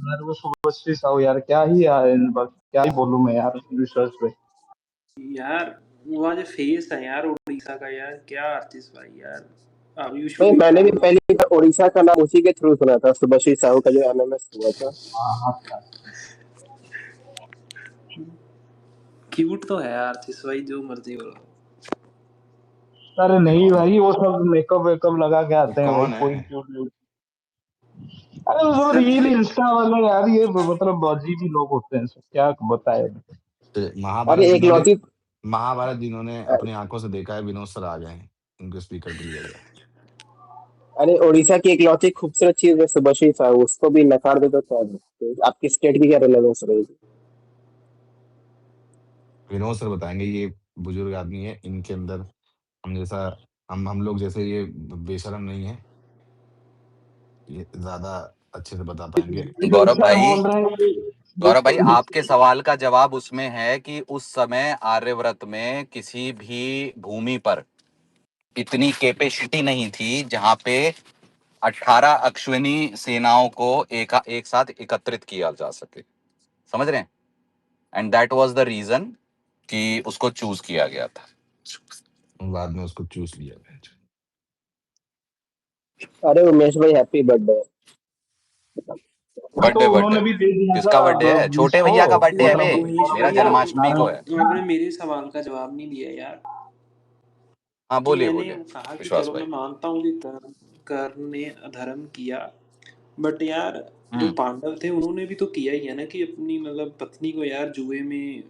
यार वो शुभश्री साहू यार क्या ही यार क्या ही बोलूं मैं यार विश्वास पे। यार वो आज फेस है यार उड़ीसा का यार, क्या आर्टिस्ट भाई यार। अब यू नहीं, शुड मैंने भी फॉलो। पहली बार उड़ीसा का नाम उसी के थ्रू सुना था, सुभाषी साहू का जो एमएमएस हुआ था। हाँ हाँ था। क्यूट तो है आर्टिस्ट भाई, जो मर्जी बोलो। अरे नहीं कौन भाई वो सब मेकअप वेकअप लगा के आते हैं भाई, कौन कोई है? क्यूट नहीं। अरे वो सब रील इंस्टा वाले यार, ये मतलब अजीब ही लोग होते हैं सब, क्या बताए। अरे एक लौती महाभारत जिन्होंने अपनी आंखों से देखा है, विनोद सर आ गए हैं, उनको स्पीकर पे लिया गया। अरे उड़ीसा की एक लौती खूबसूरत चीज है सुभाषी साहू, उसको भी नकार दे तो क्या है? तो आपकी स्टेट की क्या रिलेवेंस रहेगी? विनोद सर बताएंगे, ये बुजुर्ग आदमी है, इनके अंदर हम जैसा हम लोग जैसे ये बेशरम नहीं है, ये ज्यादा अच्छे से बता पाएंगे। गौरव सर भाई, बोल रहे हैं गौरव भाई, आपके सवाल का जवाब उसमें है कि उस समय आर्यव्रत में किसी भी भूमि पर इतनी कैपेसिटी नहीं थी जहां पे 18 अश्विनी सेनाओं को एक साथ एकत्रित किया जा सके। समझ रहे हैं? And that was the reason कि उसको चूज किया गया था। बाद में उसको चूस लिया गया। अरे उमेश भाई हैप्पी बर्थडे। हाँ, तो बर्थडे उन्होंने बर्थडे भी दे दिया किसका था बर्थडे है? छोटे इसको, भैया का बर्थडे है बे। मतलब उमेश मेरा भैया जन्माष्टमी को है। आपने मेरे सवाल का जवाब नहीं दिया यार। हाँ कि बोलिए मैंने बोलिए कहा कि विश्वास चलो भाई। मैं मानता हूँ कि कर्ण ने अधर्म किया, बट यार जो पांडव थे उन्होंने भी तो किया ही है ना, कि अपनी मतलब पत्नी को यार जुए में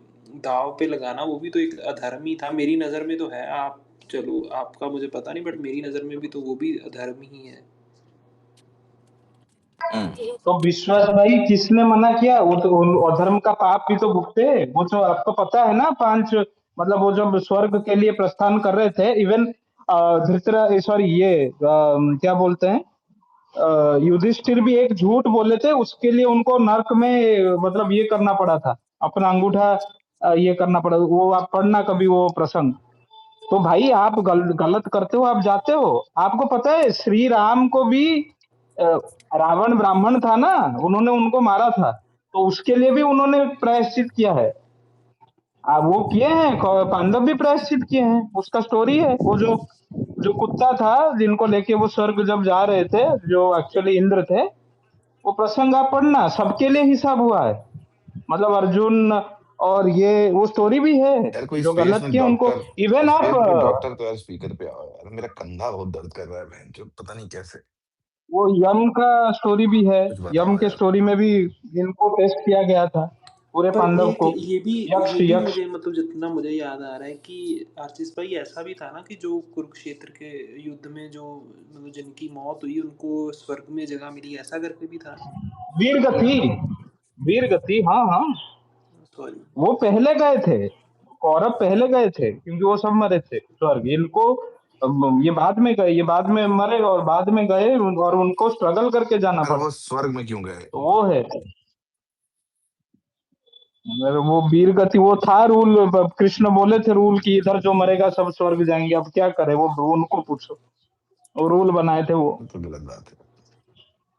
दाव पे लगाना, वो भी तो एक अधर्म ही था मेरी नजर में तो है। आप चलो आपका मुझे पता नहीं, बट मेरी नजर में भी तो वो भी अधर्म ही है। तो विश्वास भाई किसने मना किया, वो तो अधर्म का पाप भी तो भुगते। वो तो आपको पता है ना, पांच मतलब वो जब स्वर्ग के लिए प्रस्थान कर रहे थे, इवन धृतरा सॉरी ये क्या बोलते हैं, युधिष्ठिर भी एक झूठ बोले थे, उसके लिए उनको नर्क में मतलब ये करना पड़ा था, अपना अंगूठा ये करना पड़ा। वो आप पढ़ना कभी वो प्रसंग। तो भाई आप गलत करते हो, आप जाते हो। आपको पता है श्री राम को भी अ, रावण ब्राह्मण था ना, उन्होंने उनको मारा था, तो उसके लिए भी उन्होंने प्रायश्चित किया है। वो किए हैं, पांडव भी प्रायश्चित किए हैं, उसका स्टोरी है। वो जो जो कुत्ता था जिनको लेके वो स्वर्ग जब जा रहे थे, जो एक्चुअली इंद्र थे, वो प्रसंग आप पढ़ना, सबके लिए हिसाब हुआ है। मतलब अर्जुन, और ये वो स्टोरी भी है। यार कोई जो स्पेस गलत में किया उनको डॉक्टर, इवन आप स्पेस में कोई डॉक्टर तो यार स्पीकर पे आओ यार, मेरा कंधा बहुत दर्द कर रहा है बहन, जो पता नहीं कैसे। वो यम का स्टोरी भी है। कुछ यम बताओ के यार। स्टोरी में भी इनको टेस्ट किया गया था, पूरे पर पांडव एक को। यक्ष ये भी यक्ष मुझे मतलब जितना मुझे याद आ रहा है कि आशीष भाई ऐसा भी था ना कि जो कुरुक्षेत्र के युद्ध में जो मतलब जिनकी मौत हुई उनको स्वर्ग में जगह मिली, ऐसा करके भी था। वीर गति, वीर गति, हाँ हाँ। सॉरी। वो पहले गए थे, कौरव पहले गए थे, क्योंकि वो सब मरे थे स्वर्ग। इनको ये बाद में गए, ये बाद में मरे और बाद में गए, और उनको स्ट्रगल करके जाना यार पड़ा। वो स्वर्ग में क्यों गए? तो वो है, मगर वो वीर गति वो था रूल। कृष्ण बोले थे रूल की इधर जो मरेगा सब स्वर्ग जाएंगे। अब क्या करे, वो उनको पूछो, वो रूल बनाए थे वो, तो गलत बात है।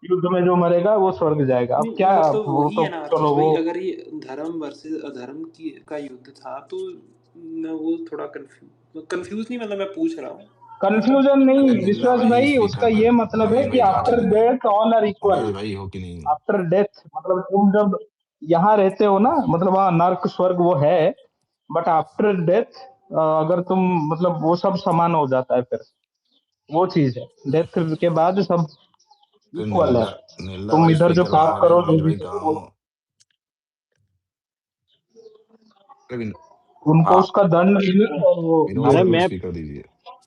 युद्ध में जो मरेगा वो स्वर्ग जाएगा। अब क्या, नहीं मतलब वो वही तो है ना आशीष चलो भाई, वो अगर ये धर्म वर्सेस अधर्म की का युद्ध था तो मैं वो थोड़ा कंफ्यूज नहीं, मतलब मैं पूछ रहा हूँ। कंफ्यूजन अरे नहीं निल्ला विश्वास भाई भाई, उसका स्पीकर पे, ये मतलब है उमेश कि भाई बात आफ्टर करने दो। Death all are equal. Umesh भाई हो कि नहीं? आफ्टर डेथ मतलब तुम जब यहाँ रहते हो ना, मतलब वहाँ नर्क स्वर्ग वो है, बट आफ्टर डेथ अगर तुम मतलब वो सब समान हो जाता है फिर, वो चीज है। डेथ के बाद सब तो इक्वल है। निल्ला तुम भाई इधर जो स्पीकर पे आ पाप गए, करो उमेश जो भी भाई करो कहाँ वो, हो? अरे उनको हाँ उसका दंड मिले और वो विनोद ये अरे सर को मैं स्पीकर दीजिए।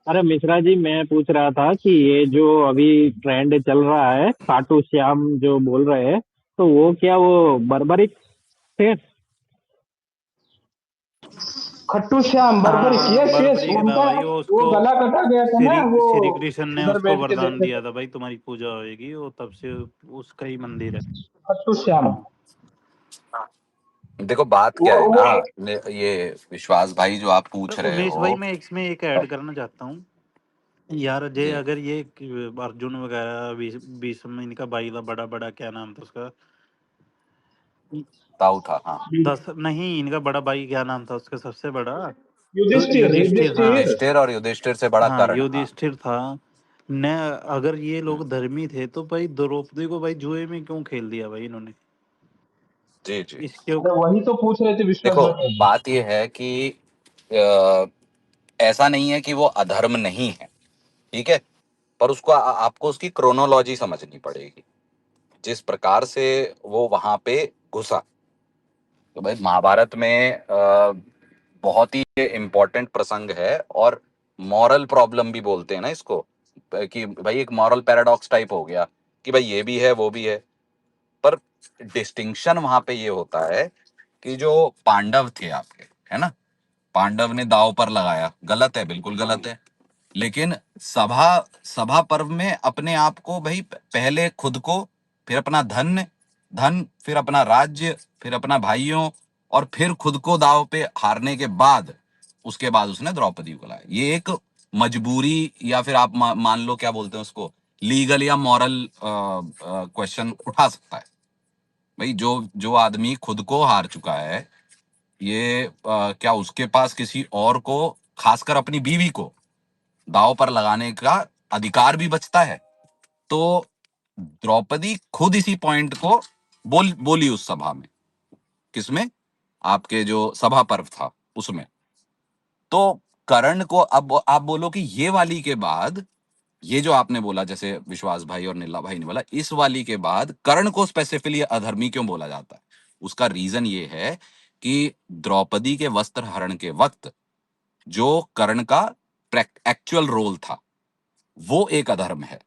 अरे मिश्रा जी, मैं पूछ रहा था कि ये जो अभी ट्रेंड चल रहा है खाटू श्याम जो बोल रहे हैं, तो वो क्या वो बर्बरिक थे? खट्टू श्याम हाँ बर्बरिक, हाँ यस यस, बर्बरी था उनका भाई, वो वो उसको गला कटा गया था ना, वो श्री कृष्ण ने उधर उसको बैठ के वरदान देखे दिया थे। था भाई तुम्हारी पूजा होएगी, वो तब से उसका ही मंदिर है। खट्टू श्याम देखो बात क्या है वो ना, ये विश्वास भाई जो आप पूछ रहे उमेश भाई हो। मैं इसमें एक ऐड करना चाहता हूँ यार, जे जी अगर ये अर्जुन वगैरह भीष्म, इनका भाई था बड़ा बड़ा, क्या नाम था उसका, दाऊ था, हाँ। 10 नहीं, इनका बड़ा भाई क्या नाम था उसका सबसे बड़ा? युधिष्ठिर युधिष्ठिर, हाँ। युधिष्ठिर, और युधिष्ठिर से बड़ा हाँ, कर्ण, हाँ। युधिष्ठिर था न। अगर ये लोग धर्मी थे तो भाई द्रौपदी को भाई जुए में क्यों खेल दिया भाई इन्होंने? जी जी। इसके अरे वही तो पूछ रहे थे विश्वास देखो, भाई। बात ये है कि अ, ऐसा नहीं है कि वो अधर्म नहीं है, ठीक है, पर उसको आपको उसकी क्रोनोलॉजी समझनी पड़ेगी, जिस प्रकार से वो वहां पे घुसा। तो भाई महाभारत में बहुत ही इम्पोर्टेंट प्रसंग है, और मॉरल प्रॉब्लम भी बोलते हैं ना इसको, कि भाई एक मॉरल पैराडॉक्स टाइप हो गया कि भाई ये भी है वो भी है। पर डिस्टिंक्शन वहां पे ये होता है कि जो पांडव थे आपके, है ना, पांडव ने दांव पर लगाया, गलत है, बिल्कुल गलत है। लेकिन सभा सभा पर्व में अपने आप को भाई पहले खुद को, फिर अपना धन धन, फिर अपना राज्य, फिर अपना भाइयों, और फिर खुद को दांव पे हारने के बाद उसके बाद उसने द्रौपदी को लाया। ये एक मजबूरी, या फिर आप मान लो क्या बोलते हैं उसको, लीगल या मॉरल क्वेश्चन उठा सकता है। भाई जो जो आदमी खुद को हार चुका है, ये क्या उसके पास किसी और को, खासकर अपनी बीवी को, दांव पर लगाने का अधिकार भी बचता है? तो द्रौपदी खुद इसी पॉइंट को बोली उस सभा में। किसमें? आपके जो सभा पर्व था उसमें। तो कर्ण को, अब आप बोलो कि ये वाली के बाद, ये जो आपने बोला, जैसे विश्वास भाई और नीला भाई ने बोला, इस वाली के बाद कर्ण को स्पेसिफिकली अधर्मी क्यों बोला जाता है? उसका रीजन ये है कि द्रौपदी के वस्त्र हरण के वक्त जो कर्ण का एक्चुअल रोल था, वो एक अधर्म है,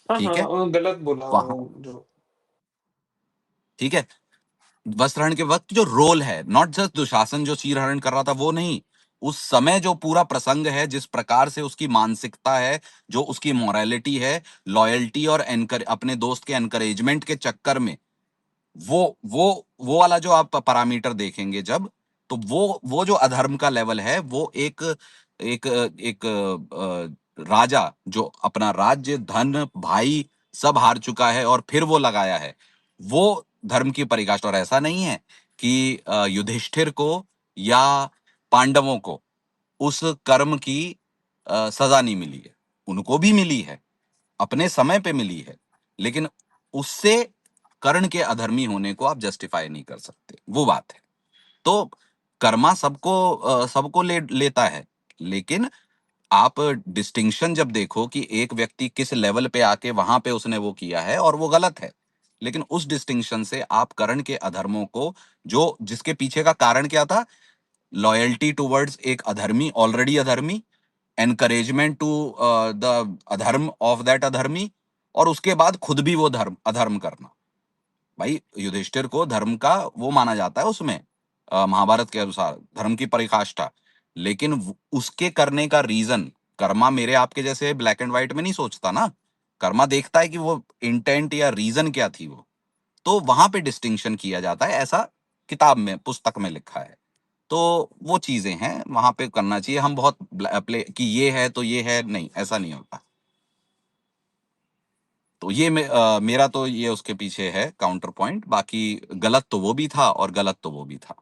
हाँ ठीक हाँ, है। वो गलत बोला वहां, वो जो। ठीक है, वस्त्र हरण के वक्त जो रोल है, नॉट जस्ट दुशासन जो चीर हरण कर रहा था वो नहीं, उस समय जो पूरा प्रसंग है, जिस प्रकार से उसकी मानसिकता है, जो उसकी मोरालिटी है, लॉयल्टी और अपने दोस्त के एनकरेजमेंट के चक्कर में, वो वाला जो आप पैरामीटर देखेंगे जब, तो वो जो अधर्म का लेवल है, वो एक एक एक राजा जो अपना राज्य, धन, भाई सब हार चुका है और फिर वो लगाया है, वो धर्म की परिकाष्ठा। और ऐसा नहीं है कि युधिष्ठिर को या पांडवों को उस कर्म की सजा नहीं मिली है, उनको भी मिली है, अपने समय पे मिली है, लेकिन उससे कर्ण के अधर्मी होने को आप जस्टिफाई नहीं कर सकते, वो बात है। तो कर्मा सबको लेता है, लेकिन आप डिस्टिंक्शन जब देखो कि एक व्यक्ति किस लेवल पे आके वहां पे उसने वो किया है और वो गलत है, लेकिन उस डिस्टिंक्शन से आप कर्ण के अधर्मों को, जो जिसके पीछे का कारण क्या था, लॉयल्टी टुवर्ड्स एक अधर्मी, ऑलरेडी अधर्मी, एनकरेजमेंट टू द अधर्म ऑफ दैट अधर्मी, और उसके बाद खुद भी वो अधर्म करना। भाई युधिष्ठिर को धर्म का वो माना जाता है उसमें, महाभारत के अनुसार धर्म की परिकाष्ठा, लेकिन उसके करने का रीजन, कर्मा मेरे आपके जैसे ब्लैक एंड व्हाइट में नहीं सोचता ना, कर्मा देखता है कि वो इंटेंट या रीजन क्या थी वो, तो वहां पे डिस्टिंक्शन किया जाता है, ऐसा किताब में, पुस्तक में लिखा है। तो वो चीजें हैं, वहां पे करना चाहिए। हम बहुत प्ले कि ये है तो ये है, नहीं, ऐसा नहीं होता। तो ये मेरा तो ये उसके पीछे है काउंटर पॉइंट। बाकी गलत तो वो भी था और गलत तो वो भी था।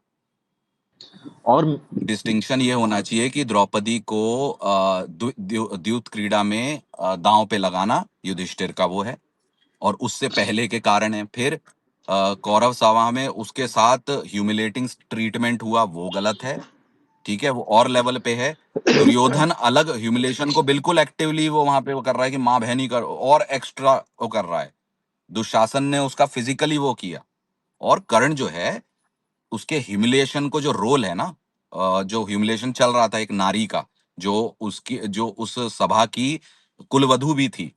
और डिस्टिंक्शन ये होना चाहिए कि द्रौपदी को द्यूत क्रीड़ा में दांव पे लगाना युधिष्ठिर का वो है, और उससे पहले के कारण है। फिर कौरव सभा में उसके साथ ह्यूमिलेटिंग ट्रीटमेंट हुआ, वो गलत है, ठीक है, वो और लेवल पे है। दुर्योधन अलग ह्यूमिलेशन को बिल्कुल एक्टिवली वो वहां पे वो कर रहा है कि माँ बहनी कर, और एक्स्ट्रा वो कर रहा है। दुशासन ने उसका फिजिकली वो किया। और कर्ण जो है, उसके ह्यूमिलेशन को जो रोल है ना, जो ह्यूमिलेशन चल रहा था एक नारी का, जो उस सभा की कुलवधु भी थी,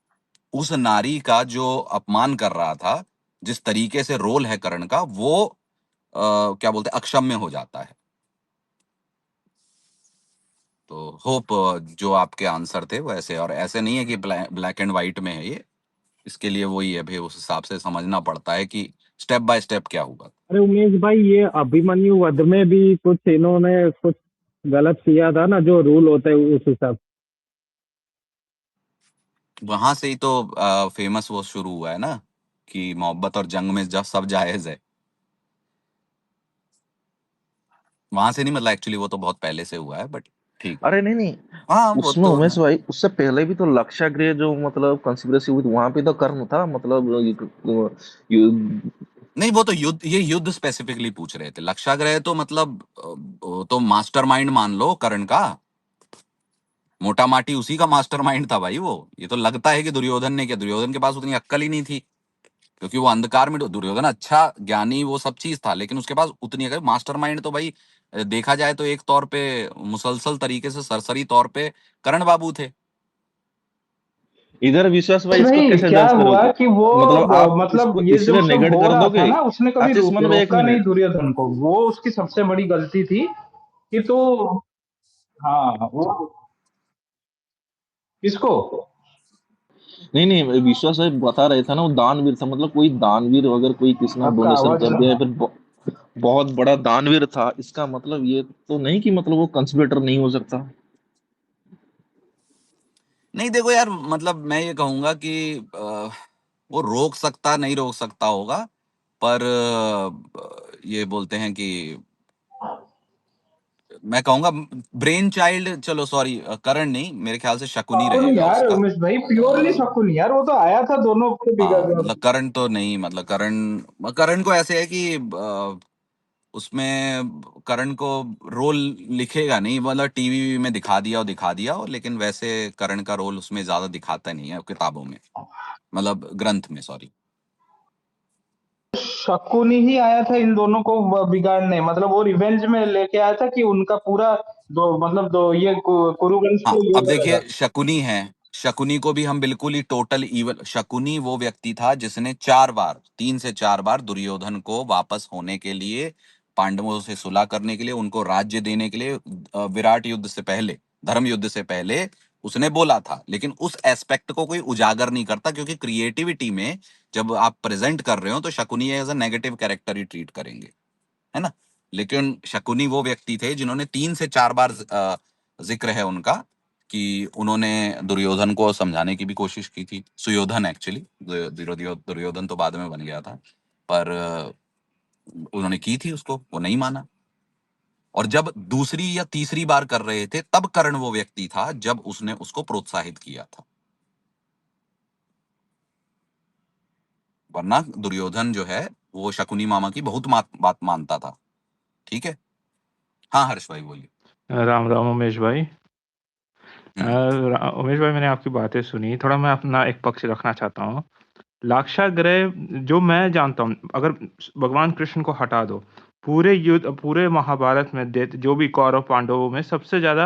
उस नारी का जो अपमान कर रहा था, जिस तरीके से रोल है कर्ण का, वो क्या बोलते हैं, अक्षम्य हो जाता है। तो होप जो आपके आंसर थे वो ऐसे, और ऐसे नहीं है कि ब्लैक एंड व्हाइट में है ये, इसके लिए वही है भाई, उस हिसाब से समझना पड़ता है कि स्टेप बाय स्टेप क्या होगा। अरे उमेश भाई, ये अभिमन्यु वध में भी कुछ इन्होंने कुछ गलत किया था ना, जो रूल होता है उस हिसाब से। वहां से ही तो फेमस वो शुरू हुआ है ना, कि मोहब्बत और जंग में जब सब जायज है। वहां से नहीं, मतलब एक्चुअली वो तो बहुत पहले से हुआ है, बट ठीक है। अरे नहीं नहीं, हाँ वो उसमें तो उमेश भाई उससे पहले भी तो लक्षागृह जो मतलब कंस्पिरेसी हुई थी, वहां पे तो कर्ण था, मतलब नहीं, वो तो युद्ध, ये युद्ध स्पेसिफिकली पूछ रहे थे। लक्षाग्रह तो मतलब वो तो मास्टरमाइंड मान लो कर्ण का, मोटा माटी उसी का मास्टरमाइंड था भाई वो। ये तो लगता है कि दुर्योधन ने किया, दुर्योधन के पास उतनी अक्ल ही नहीं थी, क्योंकि वो अंधकार में, दुर्योधन अच्छा ज्ञानी वो सब चीज था, लेकिन उसके पास उतनी अगर मास्टरमाइंड तो भाई देखा जाए तो एक तौर पे मुसलसल तरीके से सरसरी तौर पे करण बाबू थे। इधर विश्वास भाई इसको भाई कैसे क्या जज हुआ करोगे? कि वो मतलब आप मतलब इसको ये जो इसलिए सब नेगेट हो कर रहा था दोगे? ना, उसने कभी आशीष मन भाई, एक रोका नहीं मिनट। दुर्योधन को, वो उसकी सबसे बड़ी गलती थी कि तो। हाँ वो किसको? नहीं नहीं, विश्वास भाई बता रहे थे ना, वो दानवीर था, मतलब कोई दानवीर अगर कोई किसी ने आपका डोनेशन आवाज कर दिया है, फिर बहुत बड़ा दानवीर था, इसका मतलब ये तो नहीं कि मतलब वो कंस्पिरेटर नहीं हो सकता। नहीं देखो यार, मतलब मैं ये कहूंगा कि वो रोक सकता नहीं रोक सकता होगा, पर ये बोलते हैं कि मैं कहूंगा ब्रेन चाइल्ड, चलो सॉरी करण नहीं, मेरे ख्याल से शकुनी शकुन रहेगा यार, उसका। उमेश भाई प्योरली शकुन यार, वो तो आया था दोनों को बिगड़ हाँ गया। मतलब करण तो नहीं, मतलब करण करण को ऐसे है कि उसमें करण को रोल लिखेगा नहीं, मतलब टीवी में दिखा दिया और दिखा दिया, और लेकिन वैसे करण का रोल उसमें ज्यादा दिखाता नहीं है किताबों में, मतलब ग्रंथ में, सॉरी। शकुनी ही आया था इन दोनों को बिगाड़ने, मतलब वो रिवेंज में लेके आया था कि उनका पूरा दो, मतलब दो ये कुरुवंश हाँ को ये अब करेगा। देखिए शकुनी है, शकुनी को भी हम बिल्कुल ही टोटल इवल, शकुनी वो व्यक्ति था जिसने 4 बार, 3 से 4 बार दुर्योधन को वापस होने के लिए, पांडवों से सुलह करने के लिए, उनको राज्य देने के लिए, विराट युद्ध से पहले, धर्म युद्ध से पहले उसने बोला था, लेकिन उस एस्पेक्ट को कोई उजागर नहीं करता, क्योंकि क्रिएटिविटी में जब आप प्रेजेंट कर रहे हो तो Shakuni as a negative character ही ट्रीट करेंगे, है ना। लेकिन शकुनी वो व्यक्ति थे जिन्होंने 3 से 4 बार जिक्र है उनका कि उन्होंने दुर्योधन को समझाने की भी कोशिश की थी, सुयोधन एक्चुअली, दुर्योधन तो बाद में बन गया था, पर उन्होंने की थी उसको, वो नहीं माना। और जब दूसरी या तीसरी बार कर रहे थे तब कर्ण वो व्यक्ति था जब उसने उसको प्रोत्साहित किया था, वरना दुर्योधन जो है वो शकुनी मामा की बहुत बात मानता था। ठीक है। हाँ हर्ष भाई बोलिए। राम राम उमेश भाई। उमेश भाई, मैंने आपकी बातें सुनी, थोड़ा मैं अपना एक पक्ष रखना चाहता हूँ। लाक्षागृह जो मैं जानता हूँ, अगर भगवान कृष्ण को हटा दो, पूरे युद्ध, पूरे महाभारत में जो भी कौरव पांडवों में सबसे ज्यादा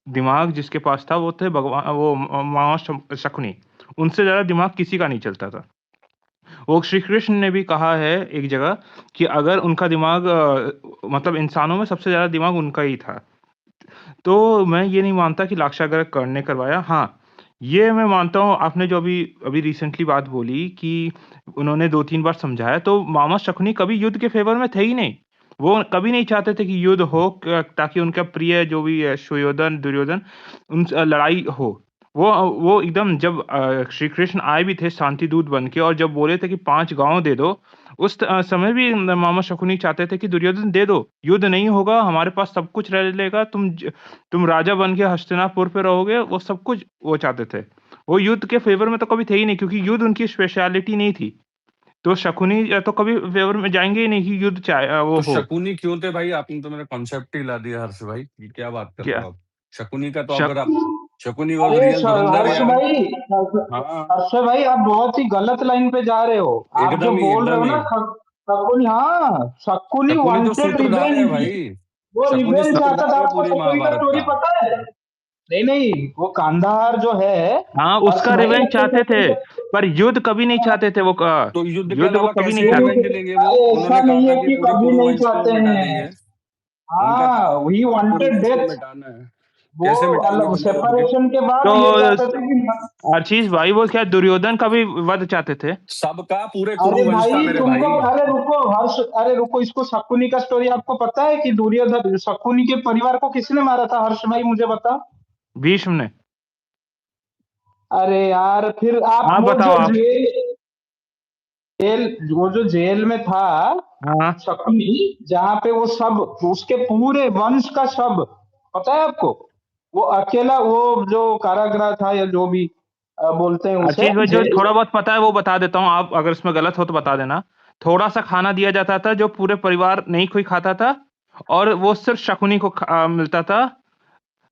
दिमाग जिसके पास था वो थे भगवान, वो मामा शकुनी। उनसे ज्यादा दिमाग किसी का नहीं चलता था। वो श्री कृष्ण ने भी कहा है एक जगह कि अगर उनका दिमाग मतलब इंसानों में सबसे ज्यादा दिमाग उनका ही था। तो मैं ये नहीं मानता कि लाक्षागृह कर्ण ने करवाया। हाँ, ये मैं मानता हूँ, आपने जो अभी अभी रिसेंटली बात बोली कि उन्होंने 2-3 बार समझाया, तो मामा शकुनी कभी युद्ध के फेवर में थे ही नहीं। वो कभी नहीं चाहते थे कि युद्ध हो, ताकि उनका प्रिय जो भी है सुयोधन, दुर्योधन, उनसे लड़ाई हो। वो एकदम जब श्री कृष्ण आए भी थे शांति दूत बन के, और जब बोले थे कि 5 गाँव दे दो, उस समय भी मामा शकुनी चाहते थे कि दुर्योधन दे दो, युद्ध नहीं होगा, हमारे पास सब कुछ रह लेगा, तुम राजा बन के हस्तिनापुर पे रहोगे, वो सब कुछ वो चाहते थे। वो युद्ध के फेवर में तो कभी थे ही नहीं, क्योंकि युद्ध उनकी स्पेशलिटी नहीं थी। तो शकुनी तो कभी फेवर में जाएंगे ही नहीं कि युद्ध चाहे वो तो हो। शकुनी क्यों थे भाई? आपने तो मेरा कॉन्सेप्ट ही ला दिया हर्ष भाई, ये क्या बात कर रहे क्या हो आप? शकुनी का तो अगर शक आप, शकुनी वॉज अरे रियल धुरंधर हर्ष यार। भाई, हाँ हर्ष भाई आप बहुत ही गलत लाइन पे जा रहे हो। आप जो बोल रहे एकदम हो ही। ना शकुनी, हाँ शकुनी शकुनी तो वांटेड सूत्रधार है रिवेंज, भाई, वो शकुनी रिवेंज चाहता था। सूत्रधार है आपको पूरी शकुनी का महाभारत स्टोरी का। पता है? नहीं नहीं, वो कांधार जो है, हाँ, हर्ष उसका भाई रिवेंज आपको चाहते थे, पर युद्ध कभी नहीं चाहते थे वो तो युद्ध के युद्ध वो अलावा कभी कैसे नहीं चाहते। रिवेंज लेंगे वो? अरे ऐसा उन्होंने कहा नहीं था है कि कि पूरे कभी नहीं कुरुवंश को चाहते मिटा हैं। देंगे। उनका हाँ, काम ही पूरे वांटेड कुरुवंश को डेथ। मिटाना है। वो कैसे मिटाएंगे बिना युद्ध के? सेपरेशन के बाद ये चाहते थे तो कि, आशीष भाई, वो क्या दुर्योधन का भी वध चाहते थे? सबका, पूरे अरे कुरुवंश का भाई मेरे तुमको, भाई। अरे रुको हर्ष, अरे रुको, इसको शकुनी का स्टोरी आपको पता है कि दुर्योधन, शकुनी के परिवार को किसने मारा था? हर्ष भाई मुझे बता। भीष्म ने। अरे यार फिर आप आप वो बताओ जो आप। जेल, वो जो जेल में था, हाँ शकुनी, जहाँ पे वो सब उसके पूरे वंश का सब, पता है आपको, वो अकेला, वो जो कारागृह था या जो भी बोलते हैं उसे, आशीष भाई, जो जेल। थोड़ा बहुत पता है वो बता देता हूँ, आप अगर इसमें गलत हो तो बता देना। थोड़ा सा खाना दिया जाता था जो पूरे परिवार नहीं कोई खाता था, और वो सिर्फ शकुनी को मिलता था।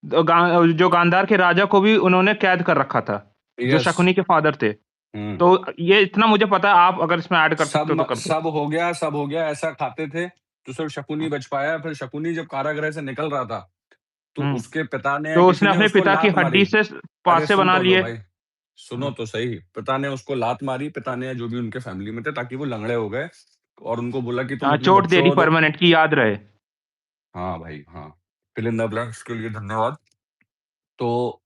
जो गांधार के राजा को भी उन्होंने कैद कर रखा था, जो यस। शकुनी के फादर थे। तो ये इतना मुझे पता है, आप अगर इसमें ऐड कर सकते हो तो कर दो। सब हो गया, सब हो गया, ऐसा खाते थे तो सिर्फ शकुनी बच पाया। फिर शकुनी जब कारागृह से निकल रहा था तो उसके पिता ने या तो किसी उसने ने अपने उसको पिता की लात मारी। हड्डी से अरे पासे सुन बना तो लो लिए। भाई, सुनो तो सही। पिता ने उसको लात मारी, पिता ने, जो भी उनके फैमिली में थे, ताकि वो लंगड़े हो गए, और उनको बोला कि तुम हाँ, अपने चोट दे दी बच्चों और परमानेंट की, याद रहे। हाँ भाई, हाँ, फिल इन द ब्लैंक्स के लिए धन्यवाद। तो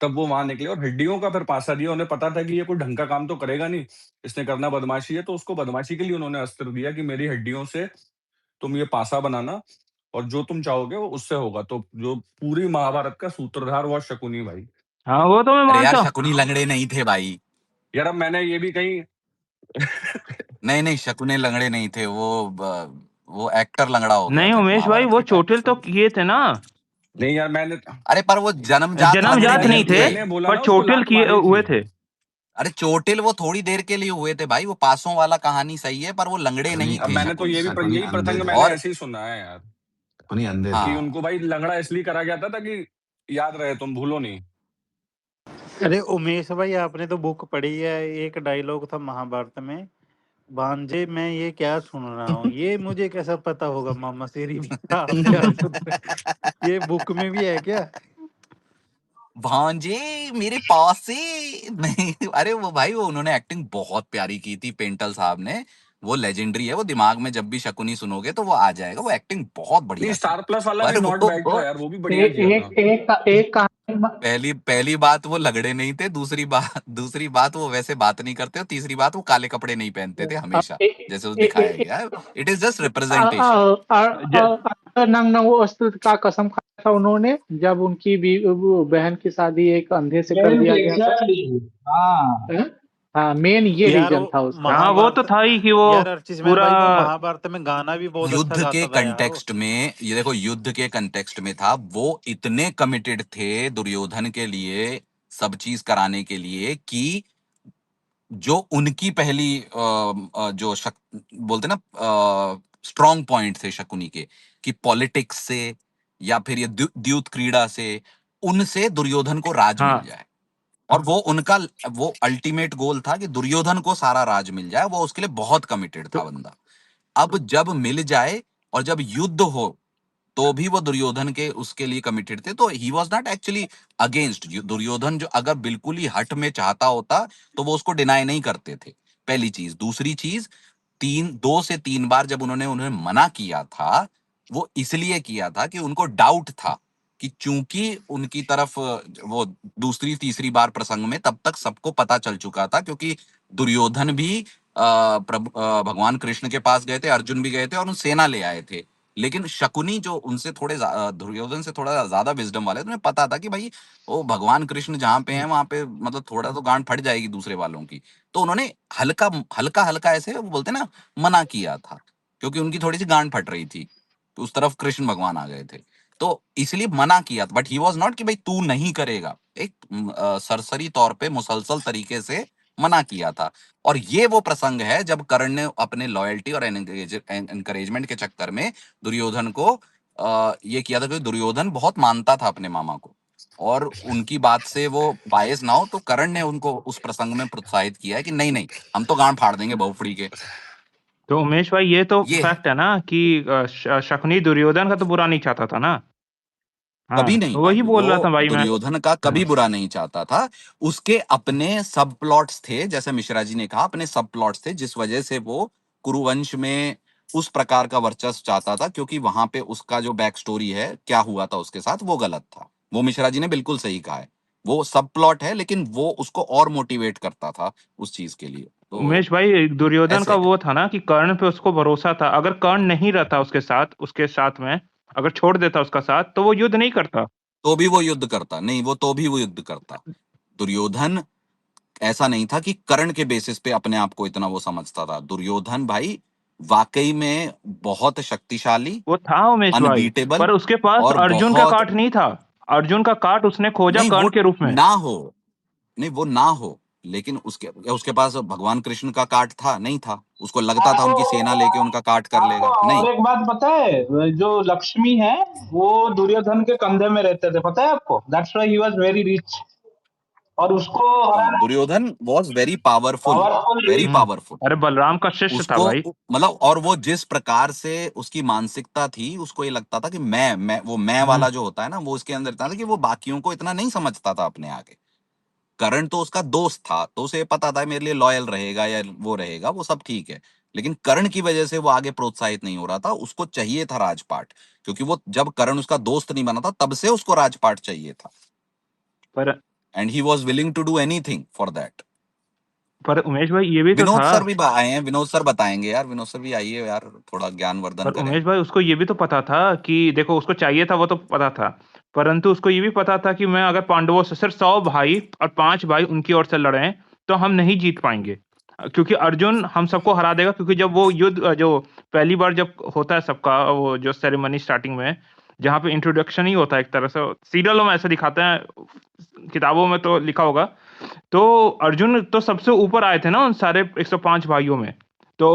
तब वो वहां निकले और हड्डियों का फिर पासा दिया। उन्हें पता था कि ये कोई ढंग का काम तो करेगा नहीं, इसने करना बदमाशी है, तो उसको बदमाशी के लिए उन्होंने अस्त्र दिया कि मेरी हड्डियों से तुम ये पासा बनाना, और जो तुम चाहोगे वो उससे होगा। तो जो पूरी महाभारत का सूत्रधार हुआ शकुनी भाई। हाँ, वो तो मैं अरे यार, मानता हूँ। शकुनी लंगड़े नहीं थे भाई। यार अब मैंने ये भी कहीं नहीं नहीं, शकुनी लंगड़े नहीं थे, वो एक्टर लंगड़ा हो गया नहीं था उमेश भाई, महाभारत वो के टाइम। चोटिल तो किए थे ना। नहीं यार, मैंने अरे पर वो जन्मजात लंगड़े जन्मजात मैंने नहीं नहीं थे, थे। मैंने बोला पर ना, उसको चोटिल लात किए मारी हुए थी। थे। अरे चोटिल वो थोड़ी देर के लिए हुए थे भाई, वो पासों वाला कहानी सही है, पर वो लंगड़े शकुनी नहीं अब थे मैंने तो शकुनी। शकुनी यही अंधे प्रसंग थे। मैंने और ऐसे ही सुना है यार, शकुनी अंधे थे। कि हाँ, उनको भाई लंगड़ा इसलिए करा गया था ताकि याद रहे, तुम भूलो नहीं। अरे उमेश भाई, आपने तो बुक पढ़ी है। एक डायलॉग था महाभारत में, भांजे मैं ये क्या सुन रहा हूँ, ये मुझे कैसा पता होगा मामा तेरी भी आप क्या सुन रहे। ये बुक में भी है क्या? भांजे मेरे पास से नहीं। अरे वो भाई, वो उन्होंने एक्टिंग बहुत प्यारी की थी पेंटल साहब ने। वो लेजेंडरी है, वो दिमाग में जब भी शकुनी सुनोगे तो वो आ जाएगा। वो एक्टिंग बहुत नहीं, बढ़िया थी। स्टार प्लस वाला भी पर नॉट बैड था वो यार, वो भी ए, बढ़िया किया था। एक कहानी पहली पहली बात वो लगड़े नहीं थे, दूसरी बात वो वैसे बात नहीं करते, और तीसरी बात वो काले कपड़े नहीं पहनते थे हमेशा, ए, जैसे वो ए, ए, दिखाया गया है। It is just representation. ज- नंग वस्त्र का कसम खाया था उन्होंने, जब उनकी वो बहन की शादी एक अंधे से कर दिया गया था। एग्जैक्टली। हाँ, हैं? हाँ, मेन ये यार रीजन वो था उसका। हाँ, वो तो महाभारत, था ही कि वो यार अर्चिसमैन पूरा। भाई, वो महाभारत में गाना भी बहुत अच्छा युद्ध के गाता था यार वो। कंटेक्स्ट में, ये देखो, युद्ध के कंटेक्स्ट में था, वो इतने कमिटेड थे दुर्योधन के लिए, सब चीज कराने के लिए, कि जो उनकी पहली बोलते ना स्ट्रॉन्ग पॉइंट थे शकुनी के, कि पॉलिटिक्स से या फिर ये द्यूत क्रीड़ा से, उनसे दुर्योधन को राज हाँ, मिल जाए। और वो अल्टीमेट गोल था कि दुर्योधन को सारा राज मिल जाए। वो उसके लिए बहुत कमिटेड तो था बंदा। अब जब मिल जाए और जब युद्ध हो, तो भी वो दुर्योधन के उसके लिए कमिटेड थे। तो he was not actually against Duryodhana. जो अगर बिल्कुल ही हट में चाहता होता तो वो उसको डिनाई नहीं करते थे। पहली चीज। दूसरी चीज, 2 से 3 बार जब उन्होंने उन्हें मना किया था, वो इसलिए किया था कि उनको डाउट था कि चूंकि उनकी तरफ वो दूसरी तीसरी बार प्रसंग में तब तक सबको पता चल चुका था, क्योंकि दुर्योधन भी भगवान कृष्ण के पास गए थे, अर्जुन भी गए थे और उन सेना ले आए थे। लेकिन शकुनी जो उनसे दुर्योधन से थोड़ा ज्यादा विजडम वाले, तो उन्हें पता था कि भाई वो भगवान कृष्ण जहां पे हैं वहां पे मतलब थोड़ा तो गांड फट जाएगी दूसरे वालों की। तो उन्होंने हल्का हल्का हल्का ऐसे, वो बोलते ना, मना किया था, क्योंकि उनकी थोड़ी सी गांड फट रही थी। तो उस तरफ कृष्ण भगवान आ गए थे, तो इसलिए मना किया था। बट ही वॉज नॉट कि भाई तू नहीं करेगा। एक सरसरी तौर पे मुसलसल तरीके से मना किया था। और ये वो प्रसंग है जब कर्ण ने अपने लॉयल्टी और एनकरेजमेंट के चक्कर में दुर्योधन को ये किया था, क्योंकि दुर्योधन बहुत मानता था अपने मामा को, और उनकी बात से वो बायस ना हो, तो कर्ण ने उनको उस प्रसंग में प्रोत्साहित किया है कि नहीं नहीं, हम तो गांड फाड़ देंगे बहुफड़ी के। तो उमेश भाई, ये तो ये है। फैक्ट है ना कि शकुनी दुर्योधन का तो बुरा नहीं चाहता था ना। कभी हाँ, नहीं वही भाई, बोल रहा था वो भाई मैं। दुर्योधन का हाँ, कभी बुरा नहीं चाहता था। उसके अपने सब प्लॉट्स थे, जैसे मिश्रा जी ने कहा, अपने सब प्लॉट्स थे, जिस वजह से वो कुरुवंश में उस प्रकार का वर्चस्व चाहता था, क्योंकि वहां पे उसका जो बैक स्टोरी है, क्या हुआ था उसके साथ, वो गलत था। वो मिश्रा जी ने बिल्कुल सही कहा है। वो सब प्लॉट है, लेकिन वो उसको और मोटिवेट करता था उस चीज के लिए। तो उमेश भाई, दुर्योधन ऐसे का है। वो था ना कि कर्ण पे उसको भरोसा था। अगर कर्ण नहीं रहता उसके साथ में, अगर छोड़ देता उसका साथ, तो वो युद्ध नहीं करता। तो भी वो युद्ध करता नहीं, वो तो भी वो युद्ध करता। दुर्योधन ऐसा नहीं था कि कर्ण के बेसिस पे अपने आप को इतना वो समझता था। दुर्योधन भाई वाकई में बहुत शक्तिशाली, वो था उमेश भाई, अनबीटेबल पर उसके पास और अर्जुन का बहुत काट नहीं था। अर्जुन का काट उसने खोजा नहीं कर्ण वो के रूप में। ना हो, नहीं वो ना हो, लेकिन उसके उसके पास भगवान कृष्ण का काट था नहीं था? उसको लगता था आपको उनकी सेना लेके उनका काट कर आपको लेगा? नहीं। और एक बात पता है, जो लक्ष्मी है वो दुर्योधन के कंधे में रहते थे, पता है आपको? That's why he was very rich, और उसको हराना Duryodhana was very powerful, powerful very rich. Powerful. अरे बलराम का शिष्य था उसको भाई। मतलब, और वो जिस प्रकार से उसकी मानसिकता थी, उसको ये लगता था कि मैं वो मैं हम्म वाला जो होता है ना, वो उसके अंदर था कि वो बाकियों को इतना नहीं समझता था अपने आगे। करण तो उसका दोस्त था, तो उसे पता था मेरे लिए लॉयल रहेगा या वो रहेगा, वो सब ठीक है। लेकिन करण की वजह से वो आगे प्रोत्साहित नहीं हो रहा था, उसको चाहिए था राजपाट, क्योंकि वो जब करण उसका दोस्त नहीं बना था तब से उसको राजपाट चाहिए था, पर and he was willing to do anything for that. पर उमेश भाई ये भी तो विनोद था। सर भी आए हैं, विनोद सर बताएंगे यार, विनोद सर भी आइए यार, थोड़ा ज्ञानवर्धन पर करें। उमेश भाई उसको ये भी तो पता था कि देखो उसको चाहिए था, वो तो पता था, परंतु उसको ये भी पता था कि मैं अगर पांडवों से सिर्फ 100 भाई और 5 भाई उनकी ओर से लड़े तो हम नहीं जीत पाएंगे, क्योंकि अर्जुन हम सबको हरा देगा। क्योंकि जब वो युद्ध जो पहली बार जब होता है सबका, वो जो सेरेमनी स्टार्टिंग में जहाँ पे इंट्रोडक्शन ही होता है, एक तरह से सीरियलों में ऐसे दिखाते हैं, किताबों में तो लिखा होगा, तो अर्जुन तो सबसे ऊपर आए थे ना उन सारे 105 भाइयों में। तो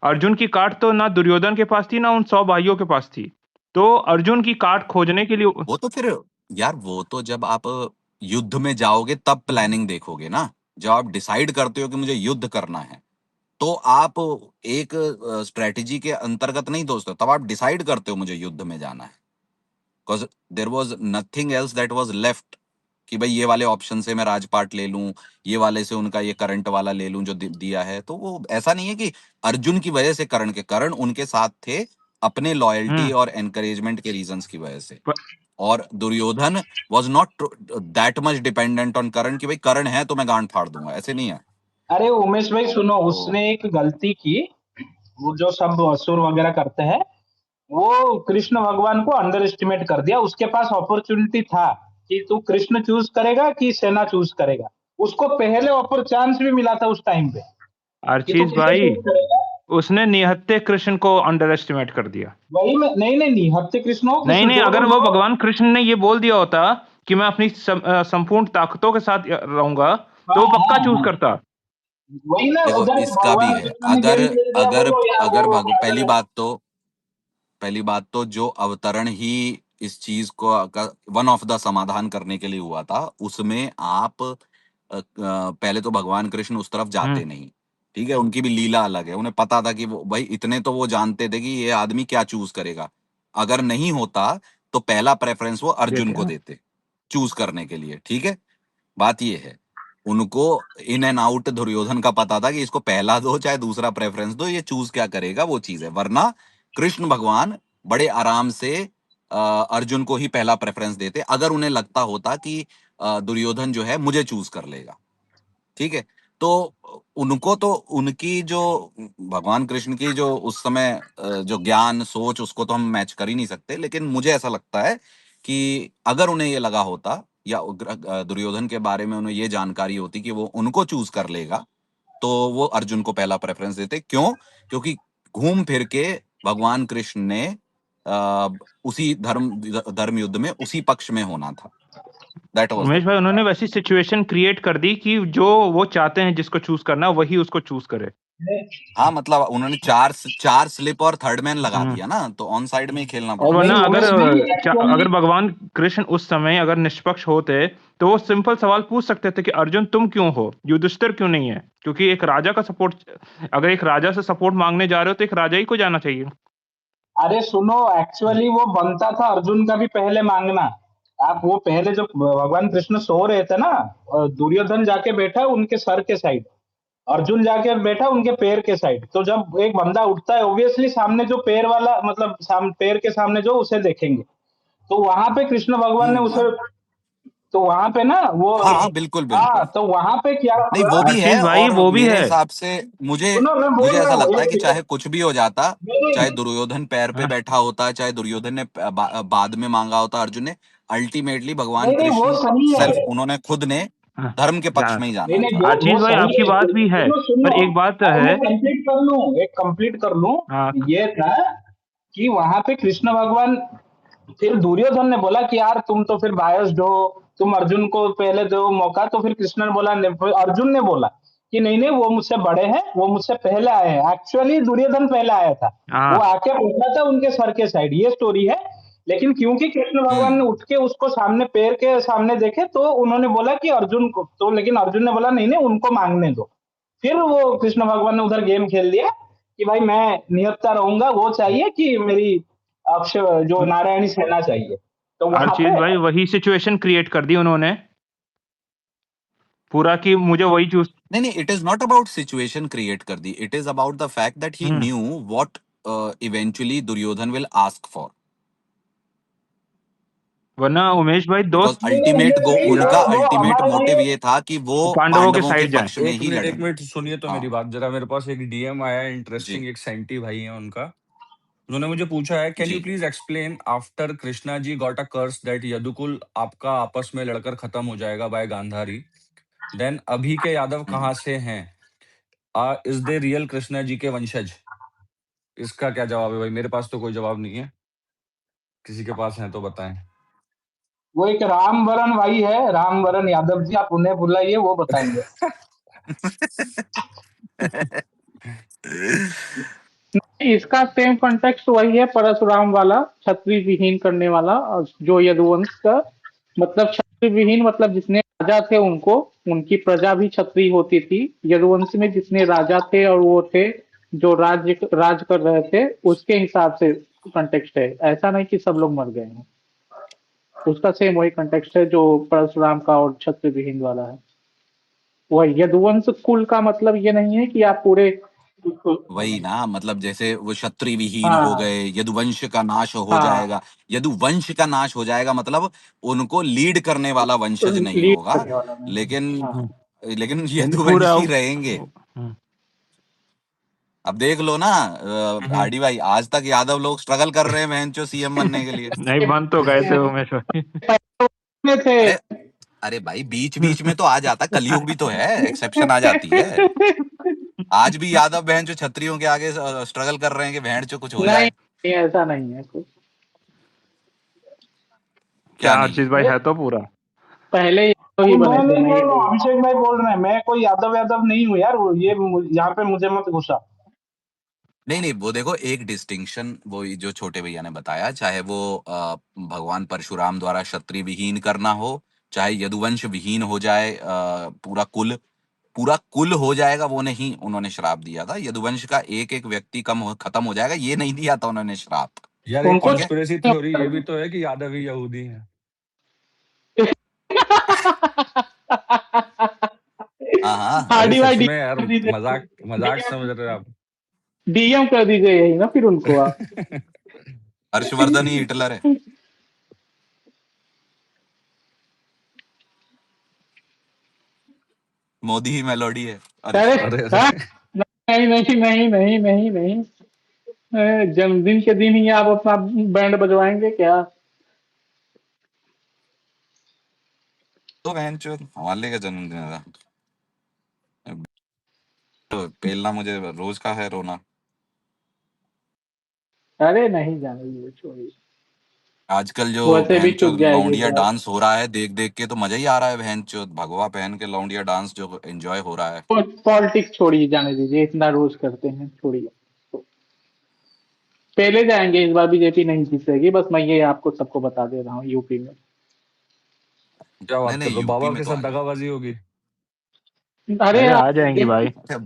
अर्जुन की काट तो ना दुर्योधन के पास थी ना उन 100 भाइयों के पास थी। तो अर्जुन की काट खोजने के लिए वो तो फिर यार, वो तो जब आप युद्ध में जाओगे तब प्लानिंग देखोगे ना। जब आप डिसाइड करते हो कि मुझे युद्ध करना है, तो आप एक स्ट्रेटेजी के अंतर्गत नहीं दोस्तों, तब आप डिसाइड करते हो मुझे युद्ध में जाना है, because there was nothing else that was left कि भाई ये वाले ऑप्शन से मैं राजपाट ले लूं, ये वाले से उनका ये करंट वाला ले लूं जो दिया है। तो वो ऐसा नहीं है कि अर्जुन की वजह से करण के, करण उनके साथ थे अपने लॉयल्टी हम्म और एनकरेजमेंट के रीजंस की वजह से। प- और Duryodhan was not that much dependent on Karan कि भाई करण है तो मैं गांड फाड़ दूंगा, ऐसे नहीं है। अरे उमेश भाई सुनो, तो उसने एक गलती की, वो जो सब असुर वगैरह करते हैं, वो कृष्ण भगवान को अंडर एस्टिमेट कर दिया। उसके पास अपॉर्चुनिटी था कि तू कृष्ण चूज करेगा कि सेना चूज करेगा। उसको पहले ऑफर चांस भी मिला था उस टाइम पे कि तू आर्चीज किसे भाई, चूज करेगा। उसने निहत्थे कृष्ण को अंडर एस्टिमेट कर दिया। वही में नहीं नहीं नहीं, हत्या कृष्ण हो नहीं कृष्ण नहीं, जो अगर तुम वो हो। भगवान कृष्ण ने ये बोल दिया होता कि मैं अपनी संपूर्ण ताकतों के साथ रहूंगा, तो हाँ वो पक्का हाँ चूज हाँ, करता। वही ना, देखो उधर इसका भी भगवान है, कृष्ण ने अगर गेम खेल दिया, अगर बोलो यार अगर वो भग पागल है। पहली बात तो जो अवतरण ही इस चीज को वन ऑफ द समाधान करने के लिए हुआ था, उसमें आप पहले तो भगवान कृष्ण उस तरफ हम्म जाते नहीं। ठीक है, उनकी भी लीला अलग है, उन्हें पता था कि वो भाई इतने तो वो जानते थे कि ये आदमी क्या चूज करेगा। अगर नहीं होता तो पहला प्रेफरेंस वो अर्जुन देते को हैं। देते चूज करने के लिए। ठीक है, बात ये है, उनको इन एंड आउट दुर्योधन का पता था कि इसको पहला दो चाहे दूसरा प्रेफरेंस दो, ये चूज क्या करेगा वो चीज है। वरना कृष्ण भगवान बड़े आराम से अर्जुन को ही पहला प्रेफरेंस देते, अगर उन्हें लगता होता कि दुर्योधन जो है मुझे चूज कर लेगा। ठीक है, तो उनको तो उनकी जो भगवान कृष्ण की जो उस समय जो ज्ञान सोच, उसको तो हम मैच कर ही नहीं सकते। लेकिन मुझे ऐसा लगता है कि अगर उन्हें ये लगा होता या दुर्योधन के बारे में उन्हें ये जानकारी होती कि वो उनको चूज कर लेगा, तो वो अर्जुन को पहला प्रेफरेंस देते। क्यों? क्योंकि घूम फिर के भगवान कृष्ण ने उसी धर्म युद्ध में उसी पक्ष में होना था। दैट वाज द उमेश भाई उन्होंने वैसी सिचुएशन क्रिएट कर दी कि जो वो चाहते हैं जिसको चूज करना वही उसको चूज करे। हाँ, मतलब उन्होंने चार स्लिप और थर्ड मैन लगा हम्म दिया ना, तो ऑन साइड में ही खेलना और पड़ा। वरना नहीं अगर उमेश भाई एक्चुअली, अगर भगवान कृष्ण उस समय अगर निष्पक्ष होते तो वो सिंपल सवाल पूछ सकते थे कि अर्जुन तुम क्यों हो, युधिष्ठिर क्यों नहीं है? क्योंकि एक राजा का सपोर्ट, अगर एक राजा से सपोर्ट मांगने जा रहे हो तो एक राजा ही को जाना चाहिए। अरे सुनो, एक्चुअली वो बनता था अर्जुन का भी पहले मांगना। आप वो पहले जब भगवान कृष्ण सो रहे थे ना, दुर्योधन जाके बैठा उनके सर के साइड, अर्जुन जाके बैठा उनके पैर के साइड। तो जब एक बंदा उठता है, ऑब्वियसली सामने जो पैर वाला, मतलब पैर के सामने जो, उसे देखेंगे। तो वहां पे कृष्ण भगवान ने उसे, हाँ तो वहां पे ना वो, हाँ, बिल्कुल हाँ बिल्कुल। तो वहां पे क्या नहीं हुआ। वो भी है, आशीष भाई और वो भी मेरे है। हिसाब से मुझे सुनो मैं मुझे बोल रहा ऐसा हूँ लगता है एक कि सेकंड। चाहे कुछ भी हो जाता, नहीं चाहे दुर्योधन पैर पे हाँ, बैठा होता, चाहे दुर्योधन ने बाद में मांगा होता अर्जुन ने, अल्टीमेटली भगवान नहीं नहीं, वो कृष्ण सही है। सेल्फ उन्होंने खुद ने हाँ, धर्म के पक्ष जाना में ही था। जाना नहीं था। वो आशीष भाई सही आपकी है। बात भी है, सुनो सुनो, पर एक बात अरे है। मैं कंप्लीट कर लूं, एक कंप्लीट कर लूं। हाँ, ये था कि वहां पे कृष्ण भगवान, फिर दुर्योधन ने बोला कि यार तुम तो फिर बायस्ड हो, तुम अर्जुन को पहले दो मौका। तो फिर कृष्ण ने बोला, फिर अर्जुन ने बोला कि नहीं नहीं, वो मुझसे बड़े हैं, वो मुझसे पहले आए हैं। एक्चुअली दुर्योधन पहले आया था, वो हाँ, आके बैठा था उनके सर के साइड, ये स्टोरी है। लेकिन क्योंकि कृष्ण भगवान ने हम्म उठ के उसको सामने पैर के सामने देखे, तो उन्होंने बोला कि अर्जुन को तो, लेकिन अर्जुन ने बोला नहीं नहीं, उनको मांगने दो। फिर वो कृष्ण भगवान ने उधर गेम खेल दिया कि भाई मैं निहत्था रहूंगा, वो चाहिए कि मेरी अक्षय जो नारायणी सेना चाहिए। तो वहां आशीष पे भाई वही सिचुएशन क्रिएट कर दी उन्होंने पूरा, कि मुझे वही चूज। नहीं नहीं, it is not about situation create कर दी, it is about the fact that he hmm, knew what eventually Duryodhan will ask for. वरना उमेश भाई बिकॉज दोस्त अल्टीमेट गो, नहीं, उनका वो अल्टीमेट हमारे मोटिव लिए ये था कि वो पांडवों के पांडवों के साइड जाएं। पक्ष में ही एक लड़ेंगे। मिनट सुनिए तो मेरी हाँ बात जरा। मेरे पास एक डीएम आया है, जी इंटरेस्टिंग, एक सेंटी भाई है उनका। उन्होंने मुझे पूछा है, कैन यू जी। Please explain after Krishna ji got a curse that Yadukul आपका आपस में लड़कर खत्म हो जाएगा बाय गांधारी, देन अभी के यादव हम्म। कहाँ से हैं? Is they real Krishna ji के वंशज? इसका क्या जवाब है भाई? मेरे पास तो कोई जवाब नहीं है, किसी के पास है तो बताएं। वो एक रामवरण भाई है, रामवरण यादव जी, आप उन्हें बुलाइए, वो बताएंगे। इसका सेम कॉन्टेक्स्ट वही है, परशुराम वाला, क्षत्रिय विहीन करने वाला। और जो यदुवंश का मतलब क्षत्रिय विहीन मतलब जितने राजा थे उनको, उनकी प्रजा भी क्षत्रिय होती थी। यदुवंश में जितने राजा थे और वो थे जो राज कर रहे थे, उसके हिसाब से कॉन्टेक्स्ट है। ऐसा नहीं कि सब लोग मर गए हैं। उसका सेम वही कॉन्टेक्स्ट है जो परशुराम का और क्षत्रिय विहीन वाला है। वही यदुवंश कुल का मतलब ये नहीं है कि आप पूरे। वही ना, मतलब जैसे वो क्षत्रिय विहीन हो हाँ गए, यदुवंश का नाश हो हाँ, जाएगा। यदुवंश का नाश हो जाएगा मतलब उनको लीड करने वाला वंशज नहीं लीड होगा, करने वाला नहीं। लेकिन हाँ हम्म, लेकिन लेकिन पूरा यदुवंशी रहेंगे। अब देख लो ना हम्म, आरडी भाई, आज तक यादव लोग स्ट्रगल कर रहे हैं बहनचो सीएम बनने के लिए। नहीं बन तो गए थे उमेश भाई। में थे। अरे अरे भाई, बीच बीच में तो आ जाता, कलयुग भी तो है, एक्सेप्शन आ जाती है। आज भी यादव बहन जो छत्रियों के आगे स्ट्रगल कर रहे हैं कि बहन जो कुछ हो नहीं जाए। नहीं, ऐसा नहीं है कुछ। क्या क्या नहीं आशीष है? भाई है तो पूरा। पहले ही तो ही बने मैं थे, नहीं मैं बोल ये रहा हूँ, बोल रहा अभिषेक भाई बोल रहे हैं, मैं कोई यादव यादव नहीं हूँ यार। ये यहाँ पे मुझे मत घुसा। नहीं नहीं, वो देखो एक डिस्टिंक्शन वो जो छोटे भैया ने बताया, चाहे वो भगवान परशुराम द्वारा क्षत्रिय विहीन करना हो, चाहे यदुवंश विहीन हो जाए, पूरा कुल हो जाएगा, वो नहीं उन्होंने श्राप दिया था। यदुवंश का एक एक व्यक्ति खत्म हो जाएगा, ये नहीं दिया था उन्होंने श्राप। यार हूँ। एक उनको ठीक है। कॉन्स्पिरेसी थ्योरी ये भी तो है कि यादव ही यहूदी है। हाँ हाँ। अरे हार्डी भाई सच में डीएम यार, कर दीजिए, मजाक मजाक समझ रहे हो आप? डीएम कर दीजिए यही ना फिर उनको आप। हर्षवर्धन ही हिटलर है, मोदी ही मेलोडी है। अरे अरे शिट। अरे अरे, हाँ, नहीं नहीं नहीं नहीं नहीं नहीं, जन्मदिन के दिन ही आप अपना बैंड बजवाएंगे क्या? तो बहन चो हमारे का जन्मदिन था, तो पेलना मुझे रोज का है रोना। अरे नहीं जाने दीजिए, छोड़िए। आजकल जो वैसे भी बहनचोद चुक जाएगी लौंडिया बात। डांस हो रहा है, देख देख के तो मजा ही आ रहा है। बहनचोद भगवा पहन के लौंडिया डांस जो एंजॉय हो रहा है। पॉलिटिक्स छोड़िए, जाने दीजिए, इतना रोज करते हैं, छोड़िए। पहले जाएंगे, इस बार बीजेपी नहीं जीतेगी, बस मैं ये आपको सबको बता दे रहा हूँ यूपी में। क्या नहीं बात कर नहीं, रहे हो? यूपी बाबा में के तो साथ आ जाए। दगाबाजी होगी? अरे अरे आप आ जाएंगी देख भाई। अरे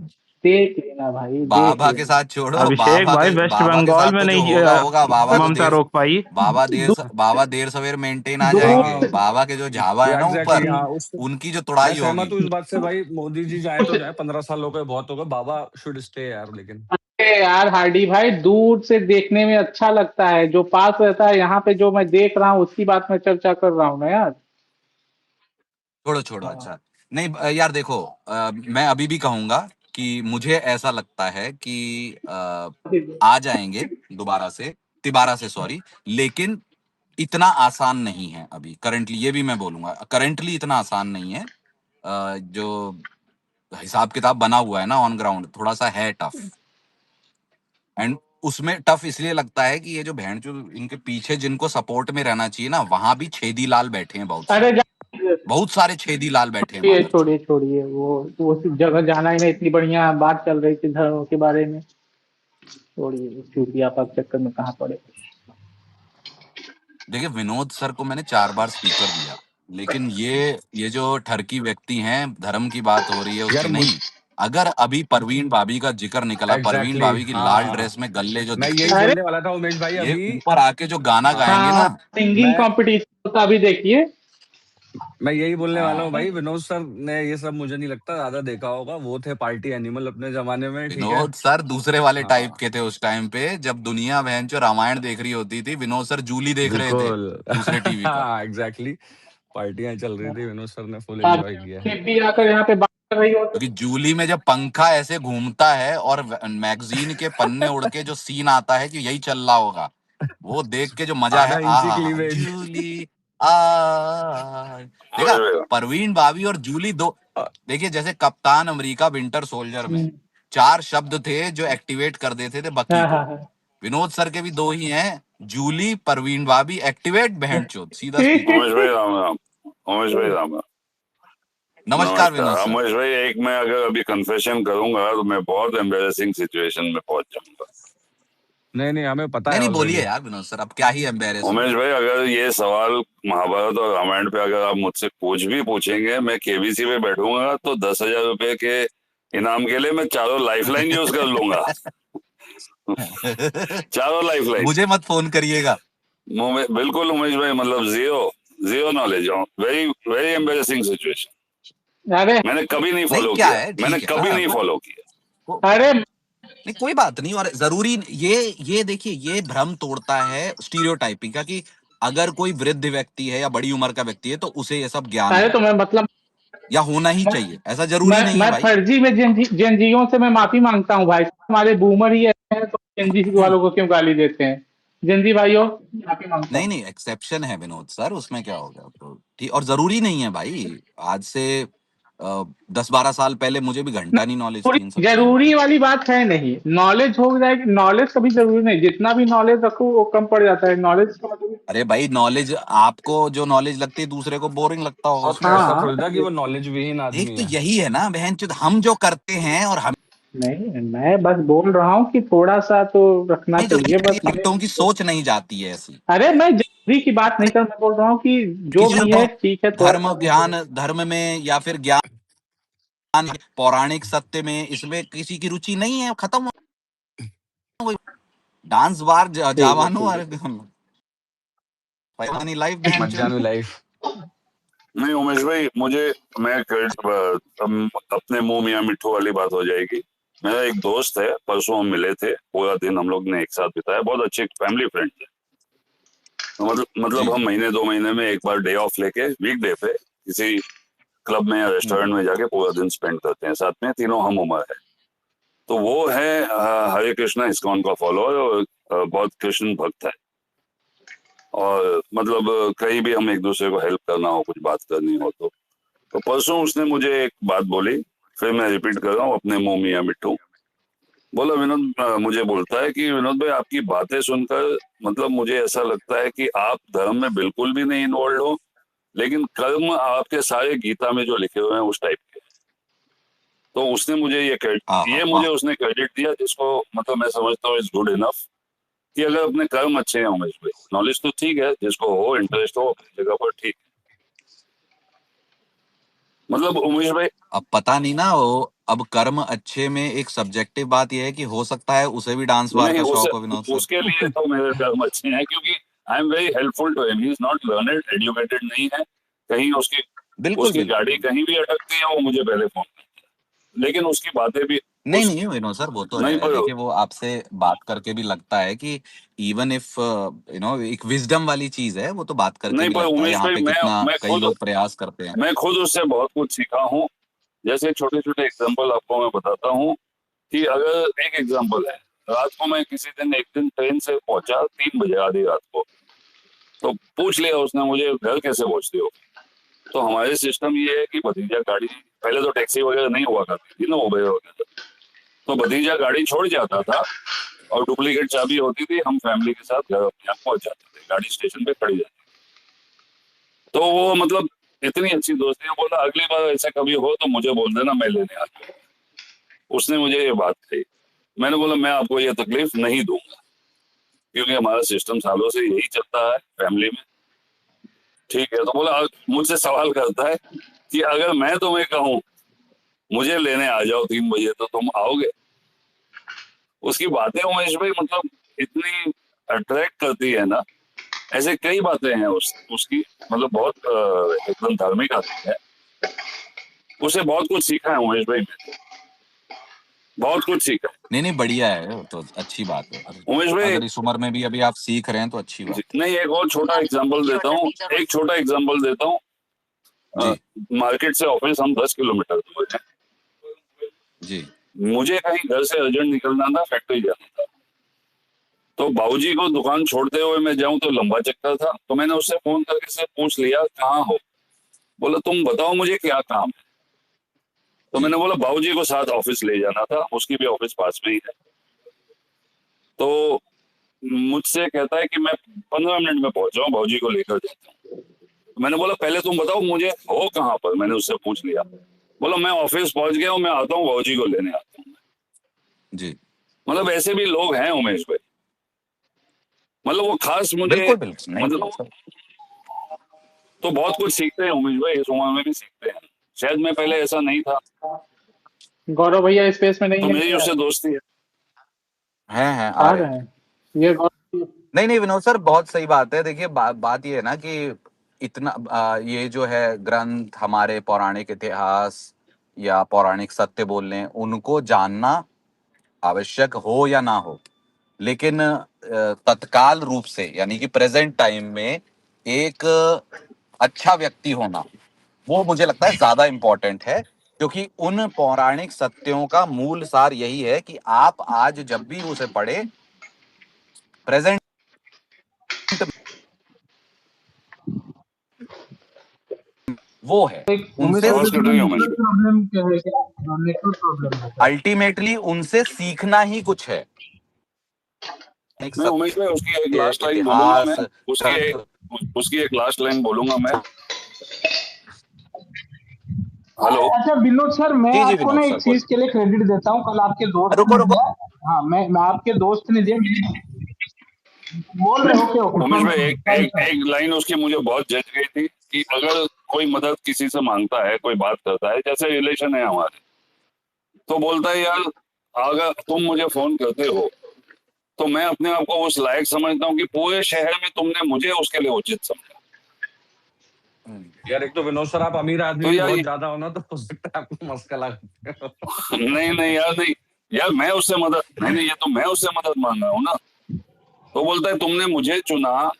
देख लेना भाई, देख बाबा के लेना। साथ छोड़ो, अभिषेक भाई वेस्ट बाबा के बंगाल साथ में तो जो नहीं होगा होगा। ममता रोक पाई। दूर बाबा देर सवेर मेंटेन आ दूर जाएंगे। हाँ, बाबा के जो झावा है ना एग्जैक्टली ऊपर, हाँ। उस उनकी जो मैं तुड़ाई सहमत होगी। हूँ इस बात से भाई, मोदी जी जाए तो जाए, 15 साल हो गए, बहुत हो गए, बाबा शुड स्टे यार। लेकिन अरे यार हार्डी भाई, दूर से देखने में अच्छा लगता है, जो पास रहता है यहाँ पे जो मैं देख रहा हूँ उसकी बात मैं चर्चा कर रहा हूँ ना यार। छोड़ो छोड़ो, हाँ। अच्छा। नहीं यार देखो, मैं अभी भी कहूंगा कि मुझे ऐसा लगता है कि आ जाएंगे दोबारा से, तिबारा से सॉरी, लेकिन इतना आसान नहीं है अभी करंटली, ये भी मैं बोलूंगा करंटली इतना आसान नहीं है। जो हिसाब किताब बना हुआ है ना ऑन ग्राउंड, थोड़ा सा है टफ। एंड उसमें टफ इसलिए लगता है कि ये जो बहन जो इनके पीछे जिनको सपोर्ट में रहना चाहिए ना, वहां भी छेदी लाल बैठे हैं अरे बहुत सारे छेदी लाल बैठे हैं छोड़िए मादर। छोड़िए छोड़िए, वो उस जगह जाना ही नहीं। इतनी बढ़िया बात चल रही थी धर्म के बारे में, छोड़िए, चूतिया के चक्कर में कहाँ पड़े। देखिए विनोद सर को मैंने 4 बार स्पीकर दिया, लेकिन ये जो ठरकी व्यक्ति हैं, धर्म की बात हो रही है यार उसकी नहीं। अगर अभी परवीन भाभी का जिक्र निकला, परवीन एग्जैक्टली भाभी की लाल हाँ, ड्रेस में गल्ले जो मैं दिखते यही हैं, अरे बोलने वाला था उमेश भाई। ये अभी ऊपर आके जो गाना गाएंगे हाँ, ना, सिंगिंग मैं कंपटीशन होता अभी देखिए। मैं यही बोलने वाला हूँ हाँ, भाई। विनोद सर ने ये सब मुझे नहीं लगता ज्यादा देखा होगा। वो थे पार्टी एनिमल अपने जमाने में, ठीक है। विनोद सर दूसरे वाले टाइप हाँ के थे उस टाइम पे, जब दुनिया बहन जो रामायण देख रही होती थी, विनोद सर जूली देख रहे थे बिल्कुल दूसरे टीवी पर। हाँ एग्जैक्टली, पार्टियां चल रही थी, विनोद सर ने फुल आप एंजॉय किया है। भी आकर यहाँ पे बात कर रही हो तो क्योंकि जूली में जब पंखा ऐसे घूमता है और मैगजीन के पन्ने उड़ के जो सीन आता है कि यही चल रहा होगा, वो देख के जो मजा है, 1/2 इंची आहा क्लीवेज जूली आ देखा परवीन भाभी और जूली दो। देखिए जैसे कप्तान अमेरिका विंटर सोल्जर में 4 शब्द थे जो एक्टिवेट कर देते थे बकी हाँ को, हाँ हाँ। विनोद सर के भी 2 ही हैं, जूली परवीन भाभी एक्टिवेट बहनचोद सीधा स्पीकर। उमेश भाई राम राम। उमेश भाई राम राम। नमस्कार विनोद सर। उमेश भाई, एक मैं अगर अभी कन्फेशन करूंगा तो मैं बहुत एम्बेरसिंग सिचुएशन में पहुंच जाऊंगा। नहीं हमें पता नहीं है नहीं ऑलरेडी। बोलिए यार विनोद सर, अब क्या ही एम्बेरस हो। उमेश भाई, अगर ये सवाल महाभारत और रामायण पे अगर आप मुझसे कुछ भी पूछेंगे, मैं केबीसी पे बैठूंगा तो 10,000 रुपए के इनाम के लिए मैं चारों लाइफलाइन यूज कर लूंगा। चारों लाइफलाइन। मुझे मत फोन करिएगा। बिल्कुल उमेश भाई, मतलब zero knowledge, very very embarrassing situation. अरे मैंने कभी नहीं फॉलो क्या किया, है, ठीक मैंने है कभी ना, नहीं फॉलो किया। अरे नहीं कोई बात नहीं। और जरूरी ये देखिए, ये भ्रम तोड़ता है स्टीरियोटाइपिंग का कि अगर कोई वृद्ध व्यक्ति है या बड़ी उम्र का व्यक्ति है तो उसे ये सब ज्ञान अरे है तो मैं मतलब या होना ही चाहिए, ऐसा जरूरी नहीं है मैं भाई। फर्जी में जेनजियों से मैं माफी मांगता हूँ भाई। हमारे बूमर ही ऐसे हैं तो जेनजी वालों को क्यों गाली देते हैं? जेनजी भाइयों माफी मांगता हूँ। नहीं एक्सेप्शन है विनोद सर, उसमें क्या हो गया तो ठीक। और जरूरी नहीं है भाई, आज से 10-12 साल पहले मुझे भी घंटा नहीं नॉलेज थी इन सब चीजों जरूरी की। वाली बात है नहीं, नॉलेज हो जाएगी। नॉलेज कभी जरूरी नहीं, जितना भी नॉलेज रखो वो कम पड़ जाता है। नॉलेज का मतलब अरे भाई नॉलेज, आपको जो नॉलेज लगती है दूसरे को बोरिंग लगता होगा और उसमें ऐसा क्या। हाँ थोड़ी था कि वो नॉलेज विहीन एक आदमी तो है। यही है ना बहन, हम जो करते हैं और हम नहीं, मैं बस बोल रहा हूँ कि थोड़ा सा तो रखना जो चाहिए बस। लोगों की सोच नहीं जाती है ऐसी। अरे मैं जरूरी की बात नहीं कर, मैं बोल रहा हूँ कि जो किसी भी को है ठीक है, थोड़ा धर्म सा ज्ञान, धर्म में या फिर ज्ञान पौराणिक सत्य में, इसमें किसी की रुचि नहीं है, खत्म हो गई। डांस बार ठीक है जावानो ठीक अरे है। पैमानी लाइफ बहन मज्जानु लाइफ। नहीं उमेश भाई, मैं अपने मुंह मियाँ मिट्ठू वाली बात हो जाएगी। मेरा एक दोस्त है, परसों हम मिले थे, पूरा दिन हम लोग ने एक साथ बिताया, बहुत अच्छे फैमिली फ्रेंड थे। मतलब हम महीने 2 महीने में एक बार डे ऑफ लेके वीकडे पे किसी क्लब में या रेस्टोरेंट में जाके पूरा दिन स्पेंड करते हैं साथ में, तीनों हम उम्र है। तो वो है हरे कृष्णा इस्कॉन का फॉलोअर और बहुत कृष्ण भक्त है। और मतलब कहीं भी हम एक दूसरे को हेल्प करना हो, कुछ बात करनी हो तो परसों उसने मुझे एक बात बोली, फिर मैं रिपीट कर रहा हूँ अपने मुंह मियाँ मिट्टू। बोला विनोद, मुझे बोलता है कि विनोद भाई आपकी बातें सुनकर मतलब मुझे ऐसा लगता है कि आप धर्म में बिल्कुल भी नहीं इन्वॉल्व हो, लेकिन कर्म आपके सारे गीता में जो लिखे हुए हैं उस टाइप के। तो उसने मुझे मुझे उसने क्रेडिट दिया, जिसको मतलब मैं समझता हूँ इज गुड इनफ, कि अगर अपने कर्म अच्छे हैं उमेश भाई, नॉलेज तो ठीक है, जिसको हो इंटरेस्ट हो अपनी जगह पर ठीक। मतलब उमेश भाई, अब पता नहीं ना वो, अब कर्म अच्छे में एक सब्जेक्टिव बात यह है कि हो सकता है उसे भी डांस बार नहीं का शौक हो विनोद सर। उसके लिए तो मेरे कर्म अच्छे हैं, क्योंकि I am very helpful to him. He is not learned, educated नहीं है, कहीं उसकी गाड़ी कहीं भी अटकती है वो मुझे पहले फोन करता है, लेकिन उसकी बातें भी नहीं विनोद सर, वो तो नहीं है। देखिए वो आपसे बात करके भी लगता है कि इवन इफ एक विजडम वाली चीज है, वो तो बात करके नहीं भी पर लगता है उमेश यहाँ भाई, पे कितना कई लोग प्रयास करते हैं। मैं खुद उससे बहुत कुछ सीखा हूँ। जैसे छोटे छोटे एग्जाम्पल आपको मैं बताता हूँ कि अगर एक एग्जाम्पल है, रात को मैं किसी दिन एक दिन ट्रेन से पहुंचा 3 बजे आधी रात को, तो पूछ लिया उसने मुझे घर कैसे पहुंचती हो, तो हमारे सिस्टम ये है कि भतीजा गाड़ी, पहले तो टैक्सी वगैरह नहीं हुआ करती थी ना, उबेर वगैरह, तो भतीजा गाड़ी छोड़ जाता था और डुप्लीकेट चाबी होती थी, हम फैमिली के साथ घर अपने आप पहुंच जाते थे, गाड़ी स्टेशन पे खड़ी जाती। तो वो मतलब इतनी अच्छी दोस्ती है, बोला अगली बार ऐसा कभी हो तो मुझे बोल देना, मैं लेने आ जाऊंगा। उसने मुझे ये बात कही, मैंने बोला मैं आपको ये तकलीफ नहीं दूंगा, क्योंकि हमारा सिस्टम सालों से यही चलता है फैमिली में, ठीक है। तो बोला मुझसे सवाल करता है कि अगर मैं तुम्हें कहूँ मुझे लेने आ जाओ 3 बजे तो तुम आओगे? उसकी बातें उमेश भाई मतलब इतनी अट्रैक्ट करती है ना, ऐसे कई बातें हैं उसकी, मतलब बहुत एकदम धार्मिक आदमी है, उसे बहुत कुछ सीखा है उमेश भाई, बहुत कुछ सीखा है। नहीं नहीं, बढ़िया है, तो अच्छी बात है। उमेश भाई अगर इस उम्र में भी अभी आप सीख रहे हैं तो अच्छी बात है। नहीं, एक और छोटा एग्जांपल देता हूँ, एक छोटा एग्जांपल देता हूँ। जी मार्केट से ऑफिस हम 10 किलोमीटर दूर है जी मुझे कहीं घर से अर्जेंट निकलना था, फैक्ट्री जाना था, तो बाबूजी को दुकान छोड़ते हुए मैं जाऊं तो लंबा चक्कर था, तो मैंने उससे फोन करके से पूछ लिया कहाँ हो, बोला तुम बताओ मुझे क्या काम है। तो मैंने बोला बाबूजी को साथ ऑफिस ले जाना था, उसकी भी ऑफिस पास में ही है। तो मुझसे कहता है कि मैं 15 मिनट में पहुंच जाऊं, बाबूजी को लेकर जाता हूँ। मैंने बोला पहले तुम बताओ मुझे हो कहाँ पर, मैंने उससे पूछ लिया, बोला मैं ऑफिस पहुंच गया हूँ, मैं आता हूँ, बाबूजी को लेने आता हूँ जी। मतलब ऐसे भी लोग हैं उमेश भाई, मतलब वो खास मुझे बिल्कुल बिल्कुल, नहीं मतलब तो बहुत कुछ सीखते हैं उमेश भाई, इस उम्र में भी सीखते हैं, शायद मैं पहले ऐसा नहीं था। गौरव भैया स्पेस में तो नहीं है मेरी क्या? उससे दोस्ती है। हैं आ आ रहे रहे हैं। हैं ये गौरव। नहीं नहीं विनोद सर, बहुत सही बात है। देखिए बात ये है ना कि इतना ये जो है ग्रंथ, हमारे पौराणिक इतिहास या पौराणिक सत्य बोल लें, उनको जानना आवश्यक हो या ना हो, लेकिन तत्काल रूप से यानी कि प्रेजेंट टाइम में एक अच्छा व्यक्ति होना, वो मुझे लगता है ज्यादा इंपॉर्टेंट है, क्योंकि उन पौराणिक सत्यों का मूल सार यही है कि आप आज जब भी उसे पढ़े, प्रेजेंट वो है उमेश उनसे, भाई आवाज कट रही है उमेश भाई। प्रॉब्लम क्या है, क्या नेटवर्क प्रॉब्लम है क्या? अल्टीमेटली उनसे सीखना ही कुछ है। एक मैं उमेश भाई उसकी एक सत्य, लास्ट लाइन बोलूंगा, मैं इतिहास, उसकी एक लास्ट लाइन बोलूंगा मैं। हेलो अच्छा विनोद सर, मैं जी जी आपको विनोद ना सर एक चीज बोलिए। के लिए क्रेडिट देता हूँ, कल आपके दोस्त रुको ने रुको, दिया। हाँ, मैं आपके दोस्त ने दिया, बोल रहे हो, ओके उमेश भाई, ओके, एक लाइन उसकी मुझे बहुत जच गई थी कि अगर कोई मदद किसी से मांगता है, कोई बात करता है, जैसे रिलेशन है हमारे, तो बोलता है यार अगर तुम मुझे फोन करते हो तो मैं अपने आप को उस लायक समझता हूँ कि पूरे शहर में तुमने मुझे उसके लिए उचित समझा। यार एक तो विनोद सर आप अमीर आदमी तो भी यार बहुत ज्यादा हो ना, तो हो सकता है आपको मस्का लगा। नहीं नहीं यार, नहीं यार, मैं उससे मदद नहीं, ये तो मैं उससे मदद मांग रहा हूँ ना। तो बोलता है तुमने मुझे चुना,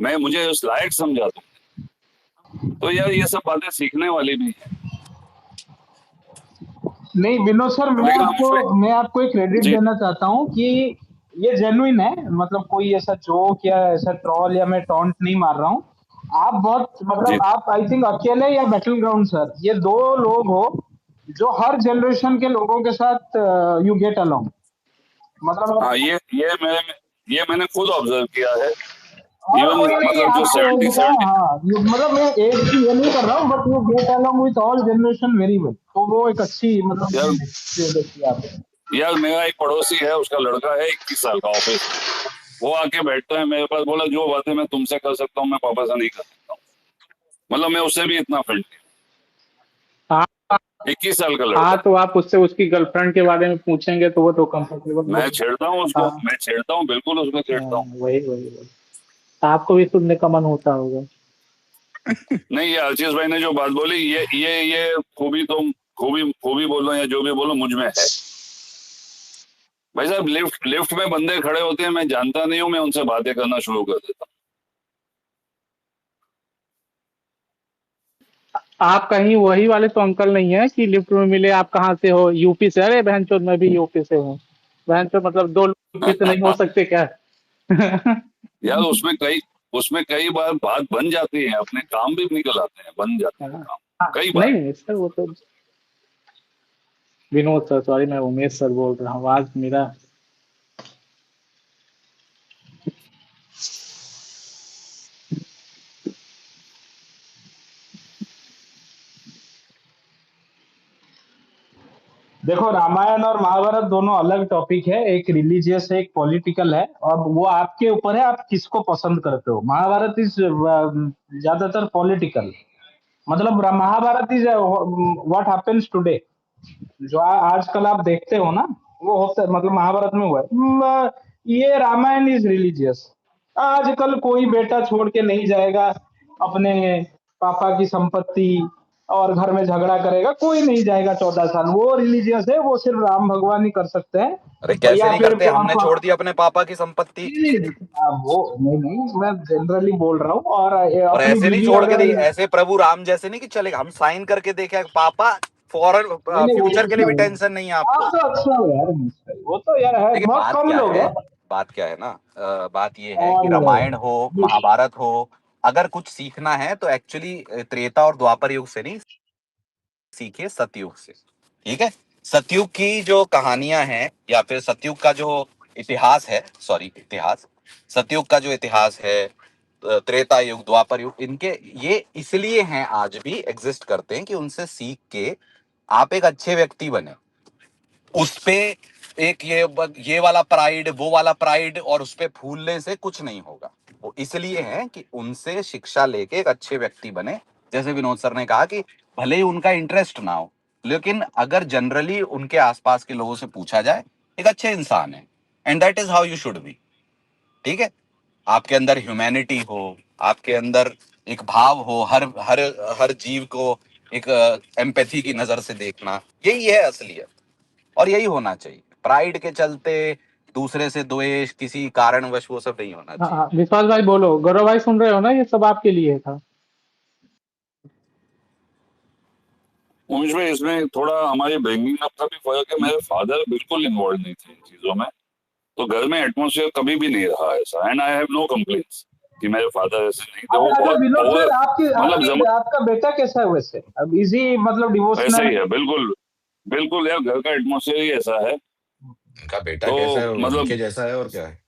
मैं मुझे उस लायक समझा तुमने। तो यार ये सब बातें सीखने वाली भी है। नहीं विनोद सर, लेकिन उमेश भाई मैं आपको एक क्रेडिट जी देना चाहता हूँ कि ये जेन्युइन है, मतलब कोई ऐसा जोक या ऐसा ट्रॉल या मैं टॉन्ट नहीं मार रहा हूँ। आप बहुत जी मतलब आप आई थिंक अकेले या बैटल ग्राउंड सर, ये दो लोग हो जो हर जनरेशन के लोगों के साथ यू गेट अलोंग, मतलब हाँ, ये मैंने खुद ऑब्जर्व किया है। और इवन कोई नहीं मतलब जो आपके एज 70 का। 70 हाँ, मतलब मैं एज की ये नहीं कर रहा हूँ, but you get along with all generation very well, तो वो एक अच्छी मतलब यार ये देखिए आप। यार मेरा एक पड़ोसी है, उसका लड़का है 21 साल का, ऑफिस में वो आके बैठता है मेरे पास, बोला जो बातें मैं तुमसे कर सकता हूँ मैं पापा से नहीं कर सकता हूँ। मतलब मैं उससे भी इतना फ्रेंडली, हाँ 21 साल का हाँ, लड़का। तो आप उससे उसकी गर्लफ्रेंड के बारे में पूछेंगे तो वो तो कंफर्टेबल मैं होगा। छेड़ता हूँ उसको, हाँ मैं छेड़ता हूँ, बिल्कुल उसको छेड़ता हूँ। वही वही वही, आपको भी सुनने का मन होता होगा। नहीं, ये आशीष भाई ने जो बात बोली, ये खूबी तुम खूबी बोलो या जो भी बोलो, मुझ में है। भाई साहब, लिफ्ट में बंदे खड़े होते हैं, मैं जानता नहीं हूँ, मैं उनसे बातें करना शुरू कर देता हूँ। आप कहीं वही वाले तो अंकल नहीं है कि लिफ्ट में मिले, आप कहाँ से हो? यूपी से? अरे बहनचोद मैं भी यूपी से हूँ। बहनचोद मतलब दो लोग यूपी से नहीं हो सकते क्या? यार उसमें कई उसमें कई बार बात बन जाती है, अपने काम भी निकल आते हैं, बन जाते हैं काम कई बार। नहीं सर, वो तो विनोद सर, सॉरी, मैं उमेश सर बोल रहा हूँ। आज मेरा देखो, रामायण और महाभारत दोनों अलग टॉपिक है, एक रिलीजियस है, एक पॉलिटिकल है, और वो आपके ऊपर है, आप किसको पसंद करते हो। महाभारत इज ज्यादातर पॉलिटिकल, मतलब Mahabharata is what happens today, जो आजकल आप देखते हो ना, वो होता है, मतलब महाभारत में हुआ है। ये रामायण इज रिलीजियस। आजकल कोई बेटा छोड़ के नहीं जाएगा अपने पापा की संपत्ति, और घर में झगड़ा करेगा, कोई नहीं जाएगा 14 साल। वो रिलीजियस है, वो सिर्फ राम भगवान ही कर सकते हैं। अरे कैसे या नहीं फिर करते, हमने छोड़ दी अपने पापा की संपत्ति। वो नहीं, मैं जनरली बोल रहा हूँ। और और अपनी ऐसे नहीं बीवी छोड़ के अगर दी, ऐसे प्रभु राम जैसे नहीं कि चलेगा, हम साइन करके देखे पापा फॉरन नहीं, वो फ्यूचर तो के लिए भी अच्छा है। टेंशन नहीं है आप आपको। तो अच्छा हो यार, वो तो यार है, देखिए बहुत बात कम क्या लोग है, हैं। बात क्या है ना, बात ये है कि और रामायण हो महाभारत हो, अगर कुछ सीखना है तो एक्चुअली त्रेता और द्वापर युग से नहीं सीखे, सतयुग से। ठीक है, सतयुग की जो कहानियां हैं या फिर सतयुग का जो इतिहास है, सॉरी इतिहास, सतयुग का जो इतिहास है, त्रेता युग द्वापर युग, इनके ये इसलिए हैं, आज भी एग्जिस्ट करते हैं कि उनसे सीख के आप एक अच्छे व्यक्ति बने। उस पे एक ये वाला प्राइड, वो वाला प्राइड और उस पे फूलने से कुछ नहीं होगा। वो इसलिए है कि उनसे शिक्षा लेके एक अच्छे व्यक्ति बने। जैसे विनोद सर ने कहा कि भले ही उनका इंटरेस्ट ना हो, लेकिन अगर जनरली उनके आसपास के लोगों से पूछा जाए, एक अच्छे इंसान है, and that is how you should be. ठीक है, आपके अंदर ह्यूमैनिटी हो, आपके अंदर एक भाव हो, हर हर हर जीव को एक एम्पैथी की नजर से देखना, यही है असलियत। और यही होना चाहिए, प्राइड के चलते दूसरे से द्वेष किसी कारणवश, वो सब नहीं होना हाँ चाहिए। हाँ, विश्वास भाई बोलो, गौरव भाई सुन रहे हो ना, ये सब आपके लिए था। उमेश भाई, इसमें थोड़ा हमारी ब्रिंगिंग अप का भी फर्क है। मेरे फादर बिल्कुल इन्वॉल्व नहीं थे इन चीजों में, तो घर में एटमोसफियर कभी भी नहीं रहा ऐसा। And I have no complaints कि मेरे फादर ऐसे नहीं थे। वो अच्छा बहुत विनोद ओवर, सर, आपकी मतलब आपकी आपका बेटा कैसा है वैसे, अब इजी, मतलब वैसे डिवोशनल? ही है, बिल्कुल बिल्कुल यार, घर का एटमोसफियर ही ऐसा है। उनका बेटा तो कैसा है, मतलब उनके जैसा है और क्या है।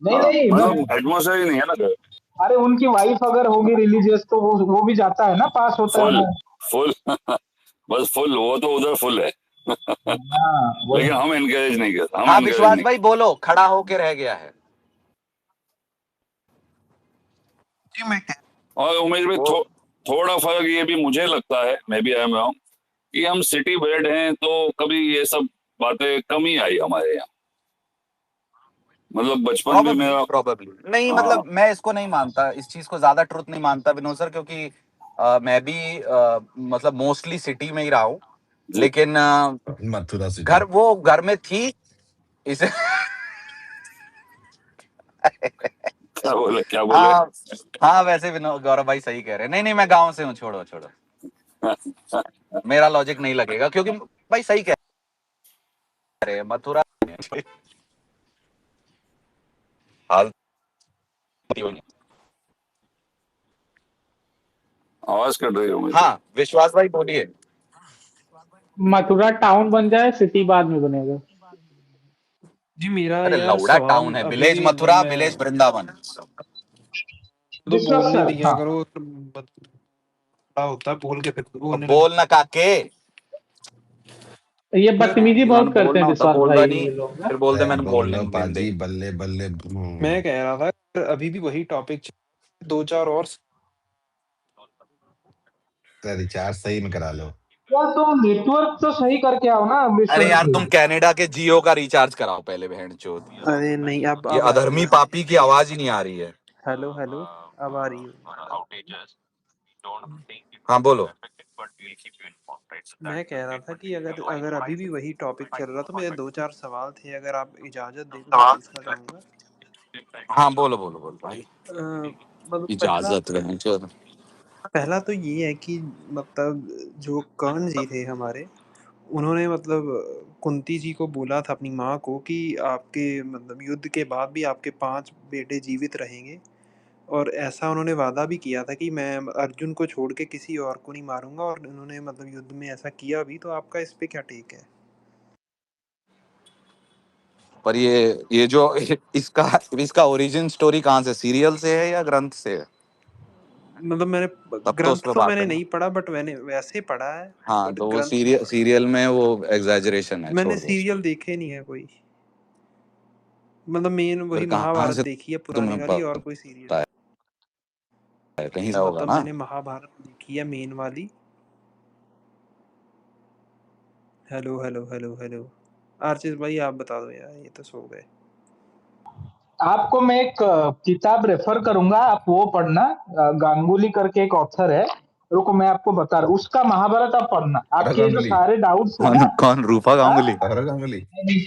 नहीं हाँ, नहीं, मैं, मतलब एटमोसफियर ही नहीं है ना घर। अरे उनकी वाइफ अगर होगी रिलीजियस तो वो भी जाता है ना, पास होता है फुल वो। फुल बस फुल, वो तो उधर फुल है हाँ वही। लेकिन हम एनकरेज नहीं करते, हम हाँ एनकरेज विश्वास नहीं भाई बोलो, खड़ा होके रह गया है। करते। और उमेश भाई, वो थोड़ा फर्क ये भी मुझे लगता है, maybe I am wrong, कि हम सिटी ब्रेड हैं, तो कभी ये सब बातें कम ही आई हमारे यहाँ। मतलब बचपन भी प्रोबेबली मेरा, प्रोबेबली नहीं, हाँ मतलब मैं इसको नहीं मानता, इस चीज को ज्यादा ट्रुथ नहीं मानता विनोद सर, क्योंकि मैं भी मतलब मोस्टली सिटी में ही रहा हूँ। जी, लेकिन मथुरा सिटी। घर, वो घर में थी इसे क्या बोले हाँ हाँ, वैसे विनोद गौरव भाई सही कह रहे हैं। नहीं नहीं, मैं गांव से हूँ, छोड़ो छोड़ो, मेरा लॉजिक नहीं लगेगा, क्योंकि भाई सही कह रहे हैं, मथुरा हाल आवाज कट रही है उमेश भाई। हाँ विश्वास भाई बोलिए। मथुरा टाउन बन जाए, सिटी बाद में बनेगा। जी मेरा अरे यार लौड़ा सवाल टाउन है, अभी विलेज जब मथुरा, मैं विलेज वृंदावन। तो विश्वास बोलने सर, दिया हाँ। करो, बड़ा होता है बोल के फिर तो अब बोलने लगे। बोल ना काके, ये मैं बदतमीजी जिन्होंने बहुत करते हैं बोलना होता विश्वास बोलता भाई, नहीं, ये लोग ना। फिर बोलते अरे मैंने बोलने बोलो नहीं दे। पाजी, बल्ले बल्ले। मैं कह रहा था कि अभी भी वही टॉपिक, दो चार और। रिचार्ज सही में करा लो। यार तुम नेटवर्क तो सही करके आओ ना अरे विश्वास यार तुम भाई। कनाडा के जियो का रिचार्ज कराओ पहले, बहन चोद। अरे नहीं, ये अब आ रही अधर्मी है। पापी की आवाज ही नहीं आ रही है। हेलो हेलो, अब आ रही है। हाँ बोलो। मैं कह रहा था कि अगर अगर अभी भी वही टॉपिक चल रहा, तो मेरे दो चार सवाल थे, अगर आप इजाजत दें तो मैं पूछना चाहूंगा। हाँ बोलो बोलो बोलो भाई। मतलब पहला इजाजत बहन चोद। पहला तो ये है कि मतलब जो कर्ण जी थे हमारे, उन्होंने मतलब कुंती जी को बोला था, अपनी माँ को, कि आपके मतलब युद्ध के बाद भी आपके 5 बेटे जीवित रहेंगे, और ऐसा उन्होंने वादा भी किया था कि मैं अर्जुन को छोड़ के किसी और को नहीं मारूंगा, और उन्होंने मतलब युद्ध में ऐसा किया भी। तो आपका इस पे क्या टेक है? पर ये जो इसका इसका ओरिजिन स्टोरी कहाँ से, सीरियल से है या ग्रंथ से है? मतलब मैंने तब तो उस ग्रंथ पे तो बात मैंने करना। नहीं पढ़ा, बट मैंने वैसे पढ़ा है। हाँ, बट तो वो ग्रंथ नहीं पढ़ा। सीरियल में वो एग्जैजरेशन है, मैंने छोड़ दो उसको। सीरियल देखे नहीं है कोई। मतलब मेन फिर वही कहाँ महाभारत से देखी है पुरानी तुम्हें वाली, और कोई सीरियल पता नहीं। है? कहीं से होगा मतलब ना। मैंने महाभारत देखी है मेन वाली। हेलो हेलो हेलो हेलो आरचिस भाई, आप बता दो यार, ये तो सो गए। आपको मैं एक किताब रेफर करूंगा, आप वो पढ़ना। गांगुली करके एक ऑथर है, रुको मैं आपको बता रहा हूँ, उसका महाभारत आप पढ़ना। सौरभ आपके ये जो गांगुली। सारे डाउट्स है कौन ना। कौन, रूपा हाँ? गांगुली? सौरभ गांगुली। नहीं,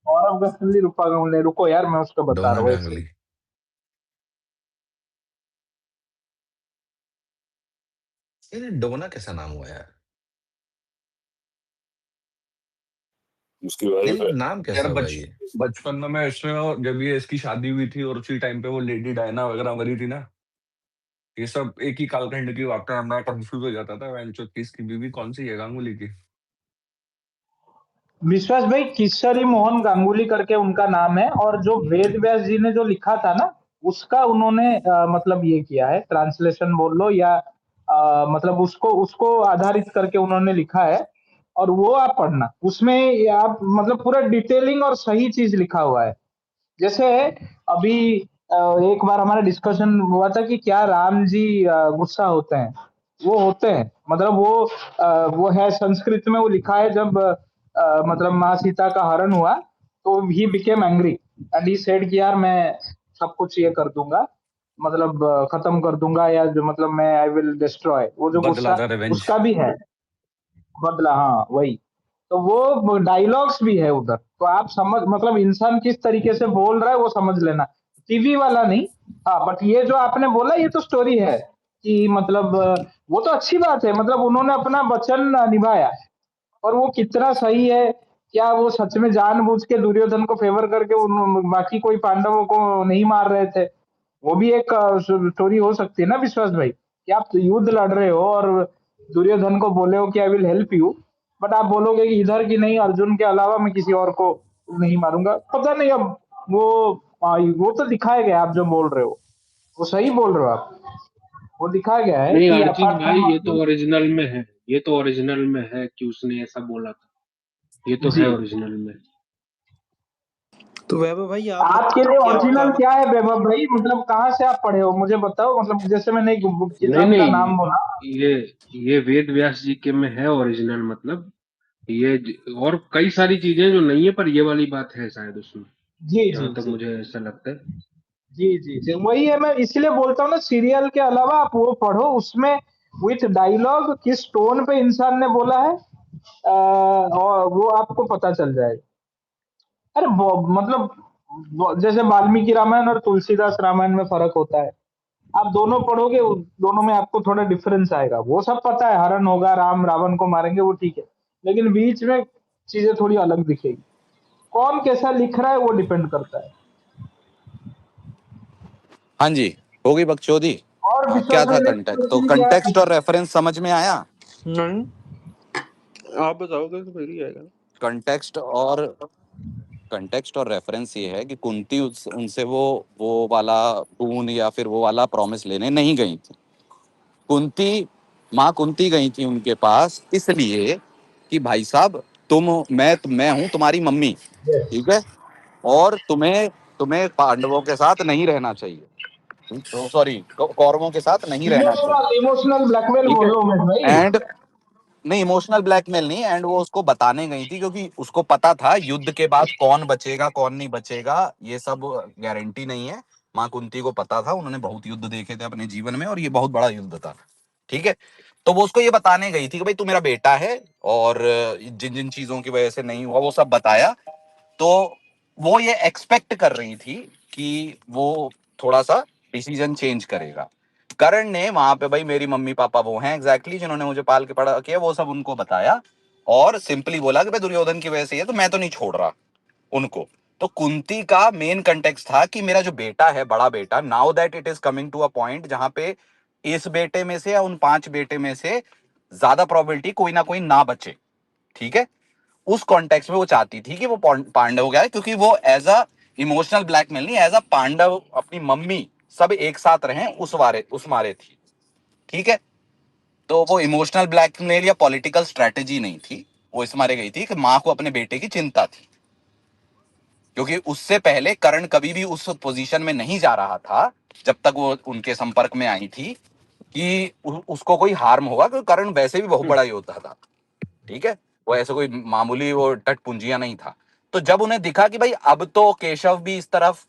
सौरभ गांगुली, रूपा गांगुली, रुको यार मैं उसको बता रहा डोना हूँ ऐसे। गांगुली। ये डोना कैसा नाम हुआ यार? उसकी नहीं वाइफ है। नहीं, नाम कैसा यार हुआ ये? बचपन में मैं इसमें, और जब ये इसकी शादी हुई थी और उसी टाइम पे वो लेडी डायना वगैरह मरी थी ना, ये सब एक ही कालखंड की बात है। मैं कंफ्यूज हो जाता था वेंचर की इसकी बीवी कौन सी है गांगुली की। विश्वास भाई, किशोरी मोहन गांगुली करके उनका नाम है, और जो वेद व्यास जी ने जो लिखा था ना, उसका उन्होंने मतलब ये किया है, ट्रांसलेशन बोल लो या मतलब उसको उसको आधारित करके उन्होंने लिखा है। और वो आप पढ़ना, उसमें आप मतलब पूरा डिटेलिंग और सही चीज लिखा हुआ है। जैसे अभी एक बार हमारा डिस्कशन हुआ था कि क्या राम जी गुस्सा होते हैं। वो होते हैं, मतलब वो है, संस्कृत में वो लिखा है, जब मतलब माँ सीता का हरण हुआ तो he became angry and he said कि यार मैं सब कुछ ये कर दूंगा, मतलब खत्म कर दूंगा, या जो मतलब मैं आई विल डिस्ट्रॉय, वो जो बदला गुस्सा था, रिवेंज। उसका भी है। बदला, हाँ वही। तो वो डायलॉग्स भी है उधर, तो आप समझ, मतलब इंसान किस तरीके से बोल रहा है वो समझ लेना। टीवी वाला नहीं। हाँ, बट ये जो आपने बोला ये तो स्टोरी है कि मतलब वो तो अच्छी बात है, मतलब उन्होंने अपना वचन निभाया। और वो कितना सही है, क्या वो सच में जानबूझ के दुर्योधन को फेवर करके उन बाकी कोई पांडवों को नहीं मार रहे थे? वो भी एक स्टोरी हो सकती है ना विश्वास भाई, कि आप युद्ध लड़ रहे हो और दुर्योधन को बोले हो कि I will help you, but आप बोलोगे कि इधर की नहीं, अर्जुन के अलावा मैं किसी और को नहीं मारूंगा। पता नहीं अब वो वो तो दिखाया गया, आप जो बोल रहे हो वो सही बोल रहे हो आप। वो दिखाया गया है नहीं कि आर्चिस अपार्ट भाई, ये तो फ्रॉम। ओरिजिनल में है। ये तो ओरिजिनल में है कि उसने ऐसा बोला था। ये तो जी, है ओरिजिनल में। तो वैभव भाई आप आपके बताओ लिए कि आपका ओरिजिनल क्या है वैभव भाई, मतलब कहाँ से आप पढ़े हो मुझे बताओ, मतलब जैसे मैंने एक नहीं किताब का नाम नहीं, बोला। ये ये वेद व्यास जी के में है ओरिजिनल, मतलब और कई सारी चीजें जो नहीं है, पर ये वाली बात है शायद उसमें, जी जी जहां तक जी मुझे ऐसा लगता है। जी जी जी, वही है, मैं इसलिए बोलता हूँ ना, सीरियल के अलावा आप वो पढ़ो, उसमें विथ डायलॉग किस टोन पे इंसान ने बोला है, और वो आपको पता चल जाएगा। अरे मतलब जैसे वाल्मीकि रामायण और तुलसीदास रामायण में फर्क होता है, आप दोनों पढ़ोगे, दोनों में आपको थोड़ा डिफरेंस आएगा। वो सब पता है, हरण होगा, राम रावण को मारेंगे, वो ठीक है, लेकिन बीच में चीजें थोड़ी अलग दिखेगी। कौन कैसा लिख रहा है वो डिपेंड करता है। हाँ जी, हो गई बकचोदी। और विश्वास क्या भाई था नेक्स्ट कंटेक्स्ट, तो क्वेश्चन क्या कंटेक्स्ट है? और रेफरेंस समझ में आया? नहीं, आप बताओगे तो फिर ही आएगा ना। कंटेक्स्ट और रेफरेंस ये है कि कुंती उनसे वो वाला खून या फिर वो वाला प्रॉमिस लेने नहीं गई थी। कुंती, माँ कुंती गई थी उनके पास इसलिए कि भाई साहब, मैं हूं तुम्हारी मम्मी, ठीक है, और तुम्हें तुम्हें पांडवों के साथ नहीं रहना चाहिए, तो सॉरी, कौरवों के साथ नहीं रहना चाहिए, इमोशनल इमोशनल ब्लैकमेल ठीक है। बोलो उमेश भाई। एंड नहीं, इमोशनल ब्लैकमेल नहीं, एंड वो उसको बताने गई थी क्योंकि उसको पता था युद्ध के बाद कौन बचेगा कौन नहीं बचेगा, ये सब गारंटी नहीं है। माँ कुंती को पता था, उन्होंने बहुत युद्ध देखे थे अपने जीवन में और ये बहुत बड़ा युद्ध था, ठीक है। तो वो उसको ये बताने गई थी कि भाई तू मेरा बेटा है, और जिन जिन चीजों की वजह से नहीं हुआ वो सब बताया। तो वो ये एक्सपेक्ट कर रही थी कि वो थोड़ा सा डिसीजन चेंज करेगा। करण ने वहां पे भाई, मेरी मम्मी पापा वो हैं एग्जैक्टली जिन्होंने मुझे पाल के पड़ा किया, वो सब उनको बताया, और सिंपली बोला कि भाई दुर्योधन की वजह से है, तो मैं तो नहीं छोड़ रहा उनको। तो कुंती का मेन कंटेक्स्ट था कि मेरा जो बेटा है, बड़ा बेटा, now that it is coming to a point जहां पे इस बेटे में से या उन 5 बेटे में से ज्यादा प्रोबेबिलिटी कोई ना कोई ना बचे, ठीक है। उस कॉन्टेक्स्ट में वो चाहती थी कि वो पांडव गया, क्योंकि वो एज अ इमोशनल ब्लैकमेल नहीं, एज अ पांडव अपनी मम्मी सब एक साथ रहे उस मारे थी, ठीक है। तो वो इमोशनल ब्लैकमेल या पॉलिटिकल स्ट्रेटेजी नहीं थी, वो इस मारे गई थी कि माँ को अपने बेटे की चिंता थी, क्योंकि उससे पहले कर्ण कभी भी उस पोजीशन में नहीं जा रहा था जब तक वो उनके संपर्क में आई थी कि उसको कोई हार्म होगा, क्योंकि कर्ण वैसे भी बहुत बड़ा योद्धा था, ठीक है। वो ऐसे कोई मामूली वो टटपुंजिया नहीं था। तो जब उन्हें दिखा कि भाई अब तो केशव भी इस तरफ,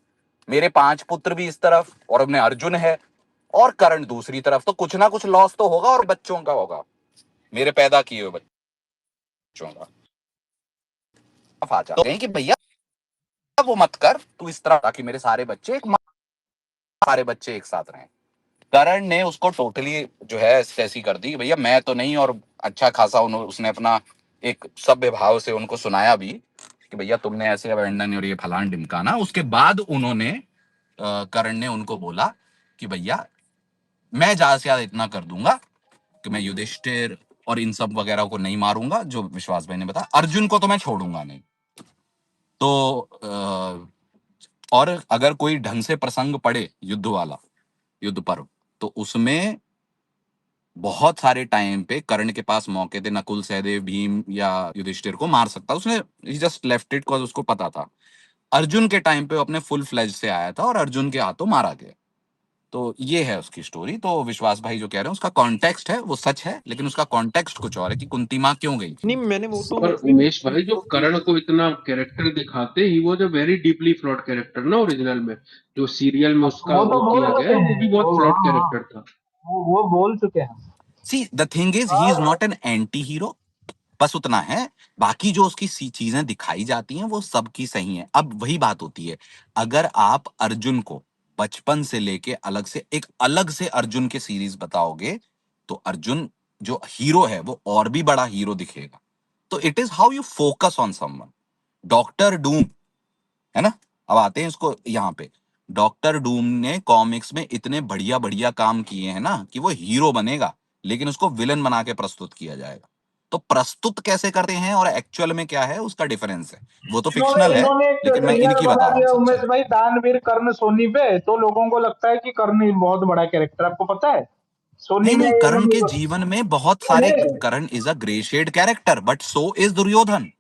मेरे 5 पुत्र भी इस तरफ, और अपने अर्जुन है और कर्ण दूसरी तरफ, तो कुछ ना कुछ लॉस तो होगा और बच्चों का होगा, मेरे पैदा किए हुए बच्चों का। आ जाते हैं कि भैया वो मत कर तू इस तरह, ताकि मेरे सारे बच्चे सारे बच्चे एक साथ रहें। करण ने उसको टोटली जो है ऐसी कर दी भैया मैं तो नहीं, और अच्छा खासा उसने अपना एक सभ्य भाव से उनको सुनाया भी कि भैया तुमने ऐसे अबेंडन और ये फलान ढिमकाना। उसके बाद उन्होंने करण ने उनको बोला कि भैया मैं ज्यादा से ज्यादा इतना कर दूंगा कि मैं युधिष्ठिर और इन सब वगैरह को नहीं मारूंगा, जो विश्वास भाई ने बताया, अर्जुन को तो मैं छोड़ूंगा नहीं। तो और अगर कोई ढंग से प्रसंग पड़े युद्ध वाला, युद्ध पर्व, तो उसमें बहुत सारे टाइम पे कर्ण के पास मौके थे, नकुल सहदेव भीम या युधिष्ठिर को मार सकता, उसने ही जस्ट लेफ्ट इट बिकॉज़ उसको पता था। अर्जुन के टाइम पे अपने फुल फ्लेज से आया था और अर्जुन के हाथों मारा गया। तो ये है उसकी स्टोरी। तो विश्वास भाई जो कह रहे हैं उसका कॉन्टेक्स्ट है वो सच है, लेकिन उसका कॉन्टेक्स्ट कुछ और है कि कुंती माँ क्यों गई थी। नहीं मैंने वो तो पर उमेश भाई जो करण को इतना कैरेक्टर दिखाते ही वो जो वेरी डीपली फ्लॉट कैरेक्टर ना ओरिजिनल में, जो सीरियल में उसका वो तो वो बोल किया गया चुके है वो हैं भी बहुत वो, फ्लॉट हाँ हाँ, कैरेक्टर था। वो बोल चुके हैं। See the thing is he is not an anti hero, बस उतना है। बाकी जो उसकी चीजें दिखाई जाती हैं वो सबकी सही है। अब वही बात होती है, अगर आप अर्जुन को बचपन से लेके अलग से एक अलग से अर्जुन के सीरीज बताओगे तो अर्जुन जो हीरो है वो और भी बड़ा हीरो दिखेगा। तो it is how you focus on someone. Doctor Doom है ना, अब आते हैं इसको यहाँ पे। डॉक्टर डूम ने कॉमिक्स में इतने बढ़िया बढ़िया काम किए हैं ना कि वो हीरो बनेगा, लेकिन उसको विलन बना के प्रस्तुत किया जाएगा। तो प्रस्तुत कैसे करते हैं और एक्चुअल में क्या है उसका डिफरेंस है। वो तो इन्होंने फिक्शनल है, इन्होंने एक लेकिन मैं ट्रेलर इनकी बना बता रहा हूँ दिया उमेश सच्चाई। भाई, दानवीर कर्ण सोनी पे, तो लोगों को लगता है कि कर्ण बहुत बड़ा कैरेक्टर, आपको पता है सोनी नहीं में नहीं, कर्ण के इन्होंने जीवन में बहुत सारे, Karna is a grey shade character but so is Duryodhan,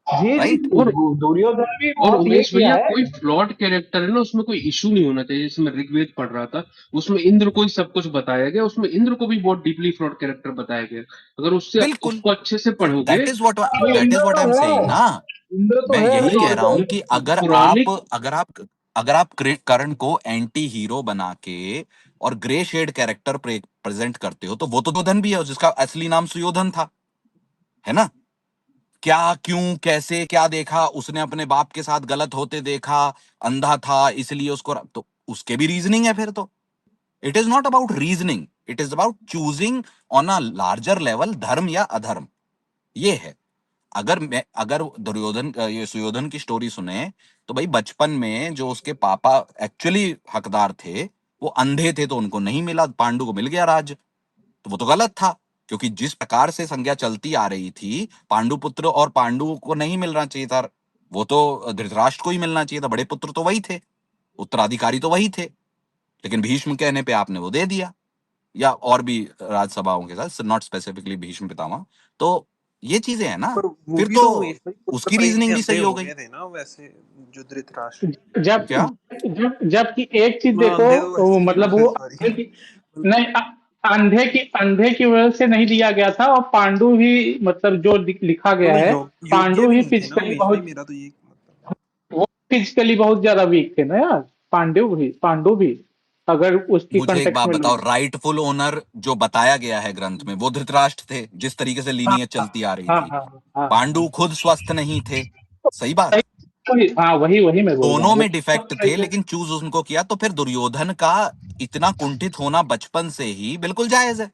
जी जी राइट। जी, और दुर्योधन भी और बहुत ये उमेश किया भैया है। कोई फ्लॉट कैरेक्टर है ना उसमें कोई इशू नहीं होना चाहिए। जैसे मैं ऋग्वेद पढ़ रहा था उसमें इंद्र को ही सब कुछ बताया गया, उसमें इंद्र को भी बहुत डीपली फ्लॉट कैरेक्टर बताया गया। अगर उससे बिल्कुल, उसको अच्छे से पढ़ोगे तो दैट इज इंद्र व्हाट तो आई एम सेइंग है, ना। इंद्र तो मैं है यही नहीं कह रहा हूं हिस्टोरिकल। कि पुराणिक अगर आप कर्ण को एंटी हीरो बना के और ग्रे शेड कैरेक्टर प्रेजेंट करते हो तो वो तो दुर्योधन भी है जिसका असली नाम सुयोधन था, है ना। क्या क्यों कैसे क्या देखा उसने, अपने बाप के साथ गलत होते देखा, अंधा था इसलिए उसको, तो उसके भी रीजनिंग है फिर तो। It is not about reasoning, it is about choosing on a larger level, धर्म या अधर्म, ये है। अगर दुर्योधन ये सुयोधन की स्टोरी सुने तो भाई बचपन में जो उसके पापा एक्चुअली हकदार थे वो अंधे थे तो उनको नहीं मिला, पांडु को मिल गया राज, तो वो तो गलत था। क्योंकि जिस प्रकार से संज्ञा चलती आ रही थी पांडु पुत्र और पांडु को नहीं मिलना चाहिए था, वो तो धृतराष्ट्र को ही मिलना चाहिए था, बड़े पुत्र तो वही थे, उत्तराधिकारी तो वही थे, लेकिन भीष्म कहने पे आपने वो दे दिया, या और भी राजसभाओं के साथ, नॉट स्पेसिफिकली भीष्म पितामह। तो ये चीजें हैं ना, पर वो फिर भी तो तो उमेश भाई पुत्र उसकी प्रेम रीजनिंग से भी अंधे सही हो हो गई। गए थे ना वैसे, जो धृतराष्ट्र जब क्या जबकि एक चीज हाँ देखो, अंधे तो वैसे ही मतलब हो गए, वो सॉरी। नहीं, अंधे की वजह से नहीं दिया गया था, और पांडु भी, मतलब जो लिखा गया मतलब है, योग्य पांडु भी ही नहीं थे ना फिजिकली उमेश भाई, बहुत, मेरा तो ये मतलब। वो फिजिकली बहुत ज्यादा वीक थे ना यार। पांडु भी अगर उसकी मुझे एक कंटेक्स्ट बात में लो। बताओ, राइटफुल ओनर जो बताया गया है ग्रंथ में वो धृतराष्ट्र थे, जिस तरीके से हाँ लीनियज चलती आ रही हाँ थी। हाँ हाँ हाँ, पांडु खुद स्वस्थ नहीं थे, सही बात। हाँ वही वही मैं बोल रहा दोनों हूँ, में डिफेक्ट थे लेकिन चूज उनको किया, तो फिर दुर्योधन का इतना कुंठित होना बचपन से ही बिल्कुल जायज है।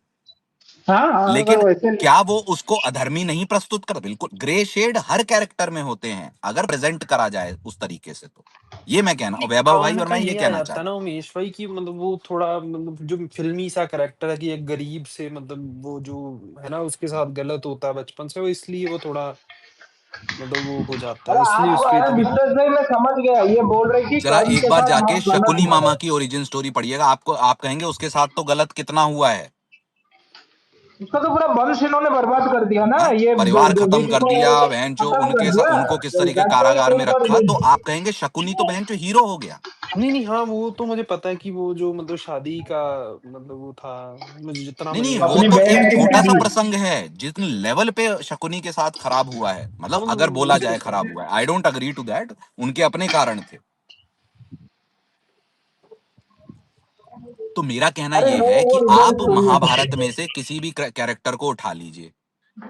हाँ अगर लेकिन वैसे क्या वो उसको अधर्मी नहीं प्रस्तुत कर? बिल्कुल, ग्रे शेड हर कैरेक्टर में होते हैं अगर प्रेजेंट करा जाए उस तरीके से। तो ये मैं कहना, वैभव भाई, कहने और का मैं ये ये आ कहना जाता है चाहता ना उमेश भाई की मतलब वो थोड़ा मतलब जो फिल्मी सा करेक्टर है कि एक गरीब से मतलब वो जो है ना उसके साथ गलत होता है बचपन से, वो इसलिए वो थोड़ा मतलब वो हो जाता अरे है, इसलिए आप, उस पे अरे इतनी विश्वेश भाई मैं समझ गया, ये बोल रहे कि जरा कर्म एक के बार साथ जाके बहुत गलत शकुनी हुआ मामा है। की ओरिजिन स्टोरी पढ़िएगा, आपको आप कहेंगे उसके साथ तो गलत कितना हुआ है। उसका तो पूरा वंश इन्होंने बर्बाद कर दिया ना, हाँ, ये परिवार खत्म विष कर दिया को बहन चो, खत्म कर दिया। उनको किस तरीके दैट्स व्हाई कारागार में थिंक रखा, तो फॉर आप कहेंगे शकुनी तो बहन चो हीरो हो गया। नहीं नहीं हाँ वो तो मुझे पता है कि वो जो मतलब शादी का मतलब वो था, मुझे जितना नहीं मुझे नहीं, वो अपनी याद तो है। एक बहन की छोटा सा शादी। प्रसंग है जितने लेवल पे शकुनी के साथ खराब हुआ है, मतलब हाँ अगर बोला जाए खराब हुआ है, I don't agree to that, उनके अपने कारण थे। तो मेरा कहना अरे यह वो है वो कि वो आप छोड़िए। महाभारत में से किसी भी कैरेक्टर को उठा लीजिए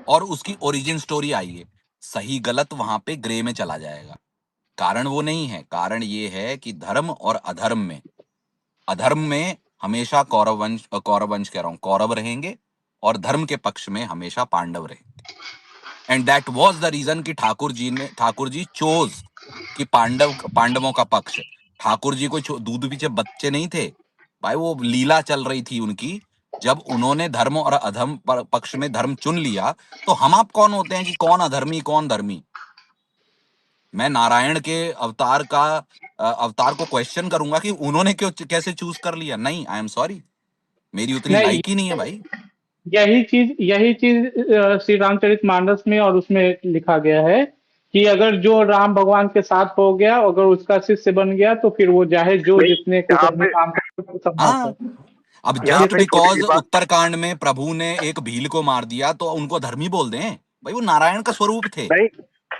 और उसकी ओरिजिन स्टोरी आइए, सही गलत वहां पे ग्रे में चला जाएगा। कारण वो नहीं है, कारण ये है कि धर्म और अधर्म में हमेशा कौरव वंश कह रहा हूं, कौरव रहेंगे, और धर्म के पक्ष में हमेशा पांडव रहेंगे। And that was the reason कि ठाकुर जी चोज कि पांडवों का पक्ष। ठाकुर जी कोई दूध पीछे बच्चे नहीं थे भाई, वो लीला चल रही थी उनकी। जब उन्होंने धर्म और अधर्म पक्ष में धर्म चुन लिया, तो हम आप कौन होते हैं कि कौन अधर्मी कौन धर्मी? मैं नारायण के अवतार को क्वेश्चन करूंगा कि उन्होंने क्यों कैसे चूज कर लिया? नहीं, आई एम सॉरी, मेरी उतनी नहीं, लाइक ही नहीं है भाई। यही चीज श्री रामचरितमानस में और उसमें लिखा गया है कि अगर जो राम भगवान के साथ हो गया, अगर उसका शिष्य बन गया, तो फिर वो चाहे जो नहीं जितने यहाँ कुकर्मी पे काम करे उसको सब माफ हाँ, कर। अब ये यहाँ जस्ट पे सही। छोटी सी बिकॉज बात। उत्तरकांड में प्रभु ने एक भील को मार दिया तो उनको धर्मी बोल दें? भाई वो नारायण का स्वरूप थे। नहीं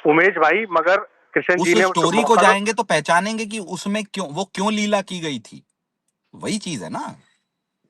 उमेश भाई, मगर कृष्ण उस जी ने उसको स्टोरी को मौका तो, जाएंगे तो पहचानेंगे कि उसमें क्यों लीला की गई थी। वही चीज है ना।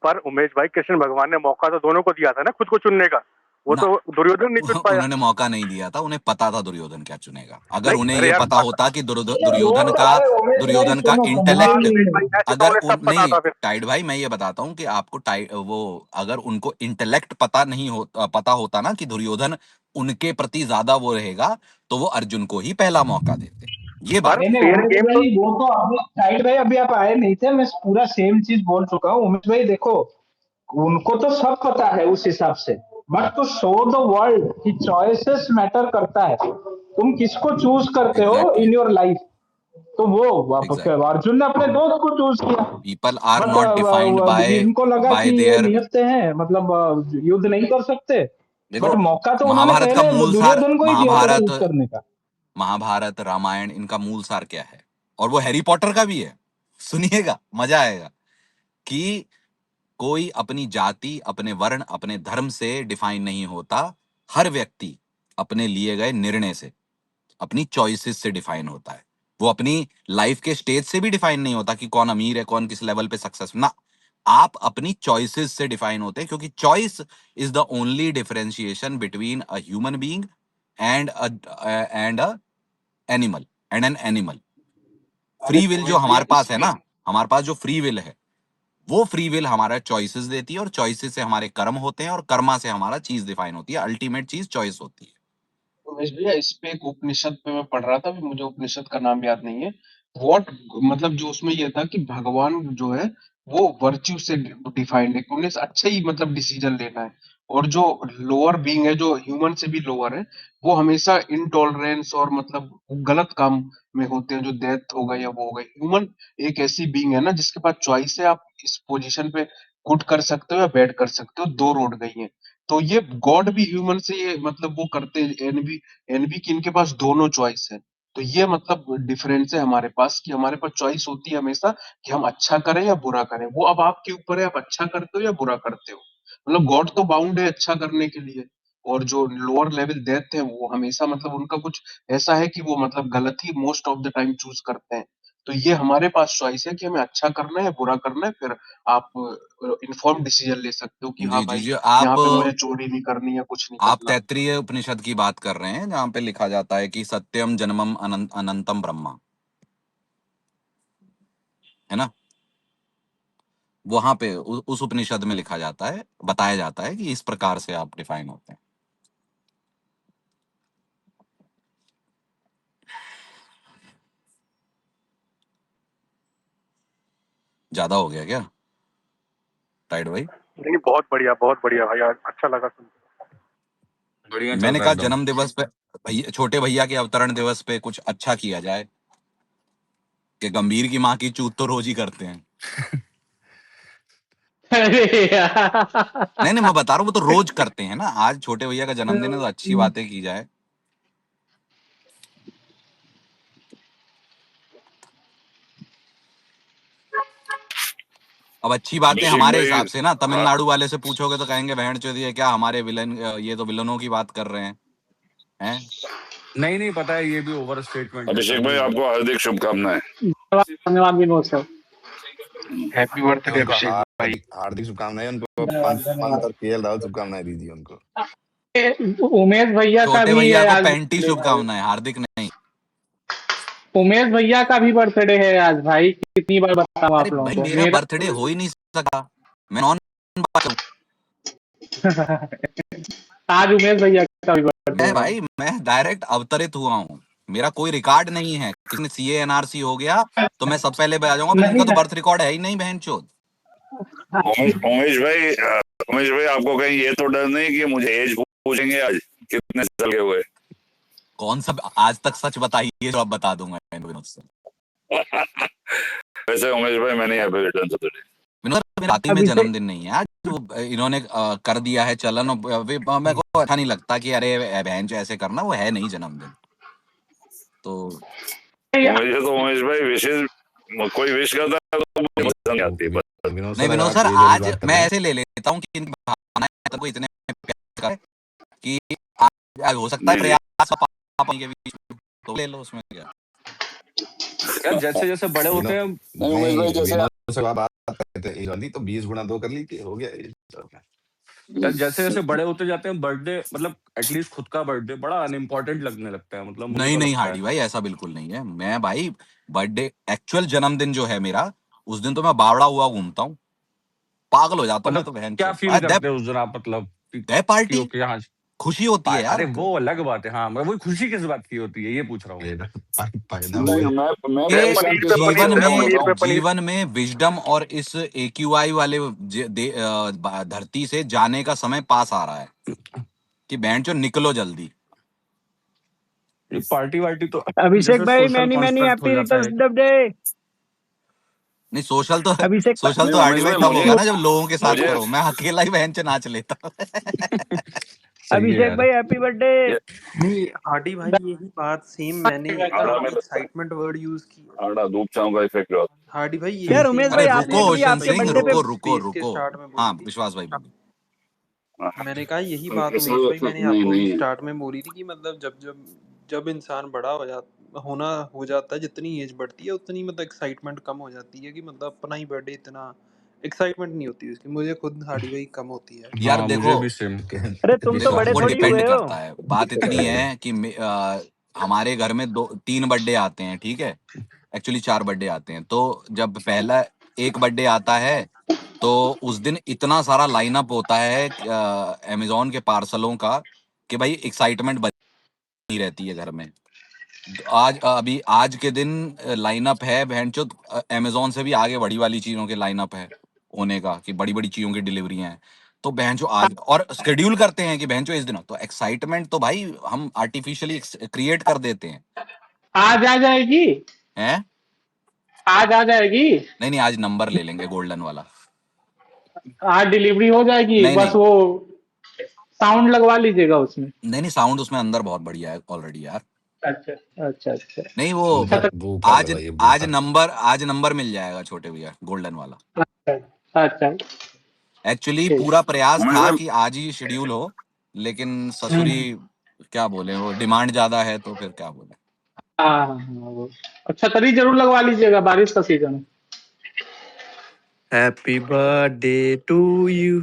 पर उमेश भाई कृष्ण भगवान ने मौका तो दोनों को दिया था ना खुद को चुनने का, वो ना, तो दुर्योधन नहीं चुन पाया। उन्होंने मौका नहीं दिया था, उन्हें पता था दुर्योधन क्या चुनेगा। अगर नहीं उन्हें अरे ये यार पता होता कि वो अरे उमेश भाई दुर्योधन का सुनो, समझे हाँ इंटेलेक्ट, नहीं उमेश है। भाई ऐसे तो अगर उन्हें उन सब पता नहीं, था फिर। टाइड भाई मैं ये बताता हूँ कि आपको वो अगर उनको इंटेलेक्ट पता होता ना कि दुर्योधन उनके प्रति ज्यादा वो रहेगा, तो वो अर्जुन को ही पहला मौका देते। ये पर बात नहीं है। नहीं फेयर उमेश गेम तो, भाई, वो तो अभी साइड भाई अभी आप आए नहीं थे, मैं पूरा सेम चीज बोल चुका हूँ। उमेश भाई देखो, उनको तो सब पता है उस हिसाब से, but to show the world कि चॉइसेस मैटर करता है, तुम किसको चूज करते हो एग्जैक्टली, इन योर लाइफ। तो वो एग्जैक्टली, अर्जुन ने अपने दोस्त को चूज किया। People are but not defined इनको लगा बाय कि ये देयर। निहत्थे हैं, मतलब युद्ध नहीं कर सकते। बट देखो, मौका तो उन्होंने महाभारत का पहले मूल सार, दुर्योधन को ही दिया था चूज करने का। महाभारत रामायण, इनका मूल सार क्या है? और वो हैरी पॉटर का भी है, सुनिएगा मजा आएगा। कि कोई अपनी जाति, अपने वर्ण, अपने धर्म से डिफाइन नहीं होता। हर व्यक्ति अपने लिए गए निर्णय से, अपनी चॉइसेस से डिफाइन होता है। वो अपनी लाइफ के स्टेज से भी डिफाइन नहीं होता कि कौन अमीर है, कौन किस लेवल पे सक्सेस ना। आप अपनी चॉइसेस से डिफाइन होते हैं, क्योंकि choice is the only differentiation between a human being and a animal and an animal. अरे फ्री विल जो उमेश भैया हमारे पास है इसमें ना, हमारे पास जो फ्री विल है, वो फ्री विल हमारा चॉइसेस देती है, और चॉइसेस से हमारे कर्म होते हैं, और कर्मा से हमारा चीज डिफाइन होती है। अल्टीमेट चीज चॉइस होती है। उमेश भैया इस पे एक उपनिषद पे मैं पढ़ रहा था, अभी मुझे उपनिषद का नाम याद नहीं है। व्हाट मतलब जो उसमें ये था कि भगवान जो है वो वर्च्यू से डिफाइंड है, कि उन्हें अच्छा ही मतलब डिसीजन लेना है। और जो लोअर बीइंग है, जो ह्यूमन से भी लोअर है, वो हमेशा इनटॉलरेंस और मतलब गलत काम में होते हैं, जो डेथ हो गई या वो हो गई। ह्यूमन एक ऐसी बीइंग है ना जिसके पास चॉइस है, आप इस पोजीशन पे गुड कर सकते हो या बैड कर सकते हो, दो रोड गई है। तो ये गॉड भी ह्यूमन से ये मतलब वो करते हैं, एनबी की इनके पास दोनों चॉइस है। तो ये मतलब डिफरेंस है हमारे पास, कि हमारे पास चॉइस होती है हमेशा कि हम अच्छा करें या बुरा करें। वो अब आपके ऊपर है, आप अच्छा करते हो या बुरा करते हो। मतलब गॉड तो बाउंड है अच्छा करने के लिए। और जो लोअर लेवल डेथ है वो हमेशा मतलब उनका कुछ ऐसा है कि वो मतलब गलत ही most of the time choose करते हैं। तो ये हमारे पास चॉइस है कि हमें अच्छा करना है बुरा करना है। फिर आप इन्फॉर्म डिसीजन ले सकते हो कि हाँ जी जी भाई जी, यहाँ पे मुझे चोरी नहीं करनी है, कुछ नहीं आप करना। तैत्तिरीय उपनिषद की बात कर रहे हैं, जहां पे लिखा जाता है कि सत्यम जन्मम अनंतम ब्रह्मा, है ना? वहां पे उस उपनिषद में लिखा जाता है, बताया जाता है कि इस प्रकार से आप डिफाइन होते हैं। ज्यादा हो गया क्या टाइड भाई? नहीं, बहुत बढ़िया भाई, आज अच्छा लगा सुन के। बढ़िया चल मैंने रहा कहा है एकदम। जन्म दिवस पे भैया, छोटे भैया के अवतरण दिवस पे कुछ अच्छा किया जाए, कि गंभीर की माँ की चूत तो रोज ही करते हैं। अरे यार। नहीं नहीं, मैं बता रहा हूँ, वो तो रोज करते हैं ना। आज छोटे भैया का जन्मदिन है तो अच्छी बातें की जाए। अब अच्छी बातें अभिषेक हमारे भाई हिसाब से ना, तमिलनाडु वाले से पूछोगे तो कहेंगे बहन चोद ये क्या हमारे विलन, ये तो विलनों की बात कर रहे हैं। नहीं नहीं, पता है ये भी ओवर स्टेटमेंट है, अभिषेक कर भाई दिया। आपको हार्दिक शुभकामनाएं। धन्यवाद विनोद सर। हैप्पी बर्थडे उनको अभिषेक भाई। हार्दिक शुभकामनाएं। उनको धन्यवाद पंत धन्यवाद। और केएल राहुल शुभकामनाएं दीजिए उनको। उमेश भैया का छोटे भी भैया है को आज पैंटी बर्थडे भाई। शुभकामनाएं, हार्दिक नहीं। उमेश भैया का भी बर्थडे है आज भाई, कितनी बार बताऊं अरे आप लोगों भाई, को, मेरा मेरा बर्थडे हो ही नहीं सका, मैं नॉन। आज उमेश भैया का भी बर्थडे है मैं भाई। भाई, मैं डायरेक्ट अवतरित हुआ हूँ, मेरा कोई रिकॉर्ड नहीं है। किसी ने सीए एनआरसी हो गया तो मैं सब पहले आ जाऊंगा, फिर नहीं इनका तो ना। बर्थ रिकॉर्ड है ही नहीं बहन चोद। उमेश भाई उमेश भाई आपको कहीं ये तो डर नहीं कि मुझे एज पूछेंगे आज कितने साल के हुए? कौन सा आज तक सच बताइए जो अब बता दूंगा विनोद से। वैसे उमेश भाई मैंने happy returns of the day. Vinod मेरा राती में अभिषेक जन्मदिन नहीं है आज, वो इन्होंने कर दिया है चलन, और मेरे को अच्छा नहीं लगता कि अरे बहन जो ऐसे करना, वो है नहीं जन्मदिन तो। मुझे तो उमेश भाई विशेष कोई विश करता है तो मुझे पसंद नहीं आती है। विनोद नहीं सर, अगर विनोद आप सर, एज वाली आज बात कर मैं रहे हैं, ऐसे ले लेता हूँ कि इनकी भावनाएं तक को इतने प्यार करे कि आज हो सकता है जी जी प्रयास पापा के बीच में, तो ले लो, उसमें क्या। यार जैसे जैसे बड़े होते विनोद हैं, नहीं उमेश भाई नहीं, जैसे विनोद से बात करते हैं एज वाली, तो 20 गुणा 2 कर लीजिए, हो गया एज। यार जैसे जैसे बड़े होते जाते हैं, बर्थडे मतलब एटलीस्ट खुद का बर्थडे बड़ा अनइम्पोर्टेंट लगने लगता है, मतलब मुझे नहीं तो नहीं लगता हार्डी है। भाई, ऐसा बिल्कुल नहीं है। मैं भाई बर्थडे, एक्चुअल जन्मदिन जो है मेरा, उस दिन तो मैं बावड़ा हुआ घूमता हूँ, पागल हो जाता हूँ मैं मतलब तो बहन क्या चो। फील करते हो उस दिन आप, मतलब दे कि पार्टी, ओके हाँ। खुशी होती है यार। अरे वो अलग बात है, हाँ मैं वही खुशी किस बात की होती है ये पूछ रहा हूँ। पैदा नहीं हुए। मैं के मेरे साथ पनीर किस पे बात पनीर का जीवन दे, होता है में, पनीर बताऊं? पे पनीर। जीवन में विजडम और इस AQI वाले धरती से जाने का समय पास आ रहा है कि बहन चो निकलो जल्दी। ये पार्टी वार्टी तो अभिषेक जैसे भाई सोशल मैनी मैनी कंस्ट्रक्ट हो हैप्पी जाता रिटर्न्स है। Of day. नहीं सोशल तो, अभिषेक सोशल नहीं तो हार्डी उमेश भाई भाई तब मुझे होगा ना जब लोगों के साथ मुझे करो, मैं अकेला ही बहन चो नाच लेता सही है अभिषेक यार। भाई हैप्पी बर्थडे। ये नहीं हार्डी भाई, यही बात सेम मैंने आड़ा में एक्साइटमेंट वर्ड यूज किया। आड़ा धूप छांव का इफेक्ट रहा। हार्डी भाई यही यार सेम उमेश अरे भाई बात आपने मैंने रुको कभी ओशन आपके सिंह, बर्थडे पे रुको रुको स्पेस के रुको। स्टार्ट में हाँ बोली थी। विश्वास भाई बोलिए। मैंने कहा यही बात ऐसा उमेश भाई मैंने नहीं आपको भी नहीं स्टार्ट में बोली थी कि मतलब जब जब जब इंसान बड़ा हो जाता है, जितनी एज बढ़ती है उतनी मतलब एक्साइटमेंट कम हो जाती है, कि मतलब अपना ही बर्थडे इतना एक्साइटमेंट नहीं होती उसकी। मुझे खुद हार्डी भाई कम होती है। यार हाँ देखो, मुझे भी सेम। अरे तुम तो देखो बड़े वो थोड़ी डिपेंड हुए हो। करता है, बात इतनी है कि हमारे घर में 2-3 बर्थडे आते हैं, ठीक है, एक्चुअली 4 बर्थडे आते हैं। तो जब पहला एक बर्थडे आता है तो उस दिन इतना सारा लाइनअप होता है अमेजोन के पार्सलों का, कि भाई एक्साइटमेंट बनी रहती है घर में। आज अभी आज के दिन लाइनअप है बहनचोद, अमेजोन से भी आगे बड़ी वाली चीजों के लाइनअप है होने का, कि बड़ी बड़ी चीजों की डिलीवरियां हैं। तो बहनचो आज और शेड्यूल करते हैं कि बहनचो इस दिन, तो एक्साइटमेंट तो भाई हम आर्टिफिशियली क्रिएट कर देते हैं। आज आ जाएगी, हैं? आज आ जाएगी, नहीं नहीं, आज नंबर ले लेंगे गोल्डन वाला। आज डिलीवरी हो जाएगी, नहीं बस नहीं वो साउंड लगवा लीजिएगा उसमें। नहीं नहीं, साउंड उसमें अंदर बहुत बढ़िया है ऑलरेडी यार। अच्छा अच्छा अच्छा। नहीं वो अच्छा तो बूफर आज लगाइए, आज बूफर। नंबर मिल जाएगा छोटे भैया, गोल्डन वाला। अच्छा अच्छा, एक्चुअली ठीक। पूरा प्रयास उमेश था भाई कि आज ही शेड्यूल हो, लेकिन ससुरी हम्म, क्या बोले, वो डिमांड ज्यादा है तो फिर क्या बोले। हाँ हाँ, वो अच्छा तरी जरूर लगवा लीजिएगा, बारिश का सीजन है। Happy birthday to you,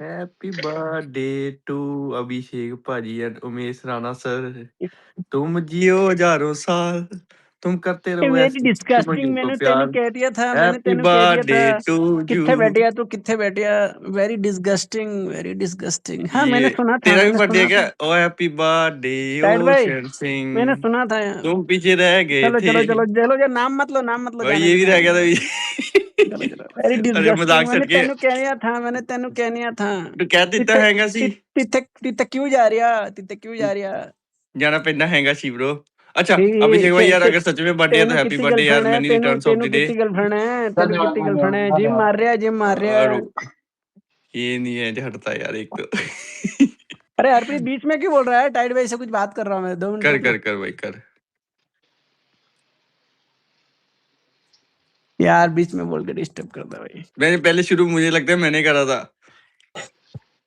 happy birthday to Abhishek भाजी एंड उमेश राणा सर, तुम जियो हजारों साल, तुम करते रहो वेरी ऐसे चुप डिस्गस्टिंग को मैंने तेनू प्यार कह दिया था हैप्पी बर्थडे टू किथे यू बैठिया तू किथे बैठिया वेरी डिस्गस्टिंग हाँ ये मैंने सुना था तेरा भी मैंने बर्थडे सुना क्या? था ओ हैप्पी बर्थडे टाइड भाई ओशन मैंने सिंह सुना था यार तुम पीछे रह गए चलो थे। चलो चलो चलो जो नाम मत लो भाई जाने ये दो भी रह जाने गया दो था चलो चलो वेरी अरे डिस्गस्टिंग मजाक मैंने करके तेनू कहनिया था तू क्या दिता तिथे हैगा सी तिथे तिथे क्यों जा रिया जाना पैदा हैगा सी ब्रो। अच्छा ठीक अभिषेक भाई यार अगर सच में बर्थडे है तो तेनू हैप्पी कितनी बर्थडे यार गर्लफ्रेंड है मैनी तेनू रिटर्न्स ऑफ तेनू द डे। कितनी गर्लफ्रेंड है तेनू धन्यवाद कितनी धन्यवाद गर्लफ्रेंड है जिम धन्यवाद मार रहा और है ये नहीं है जो हटता यार एक तो अरे हरप्रीत बीच में क्यों बोल रहा है टाइड भाई से कुछ बात कर रहा हूँ मैं 2 मिनट कर रुक ना कर कर भाई कर। यार बीच में बोल के डिस्टर्ब करता भाई मैंने पहले शुरू मुझे लगता है मैंने करा था।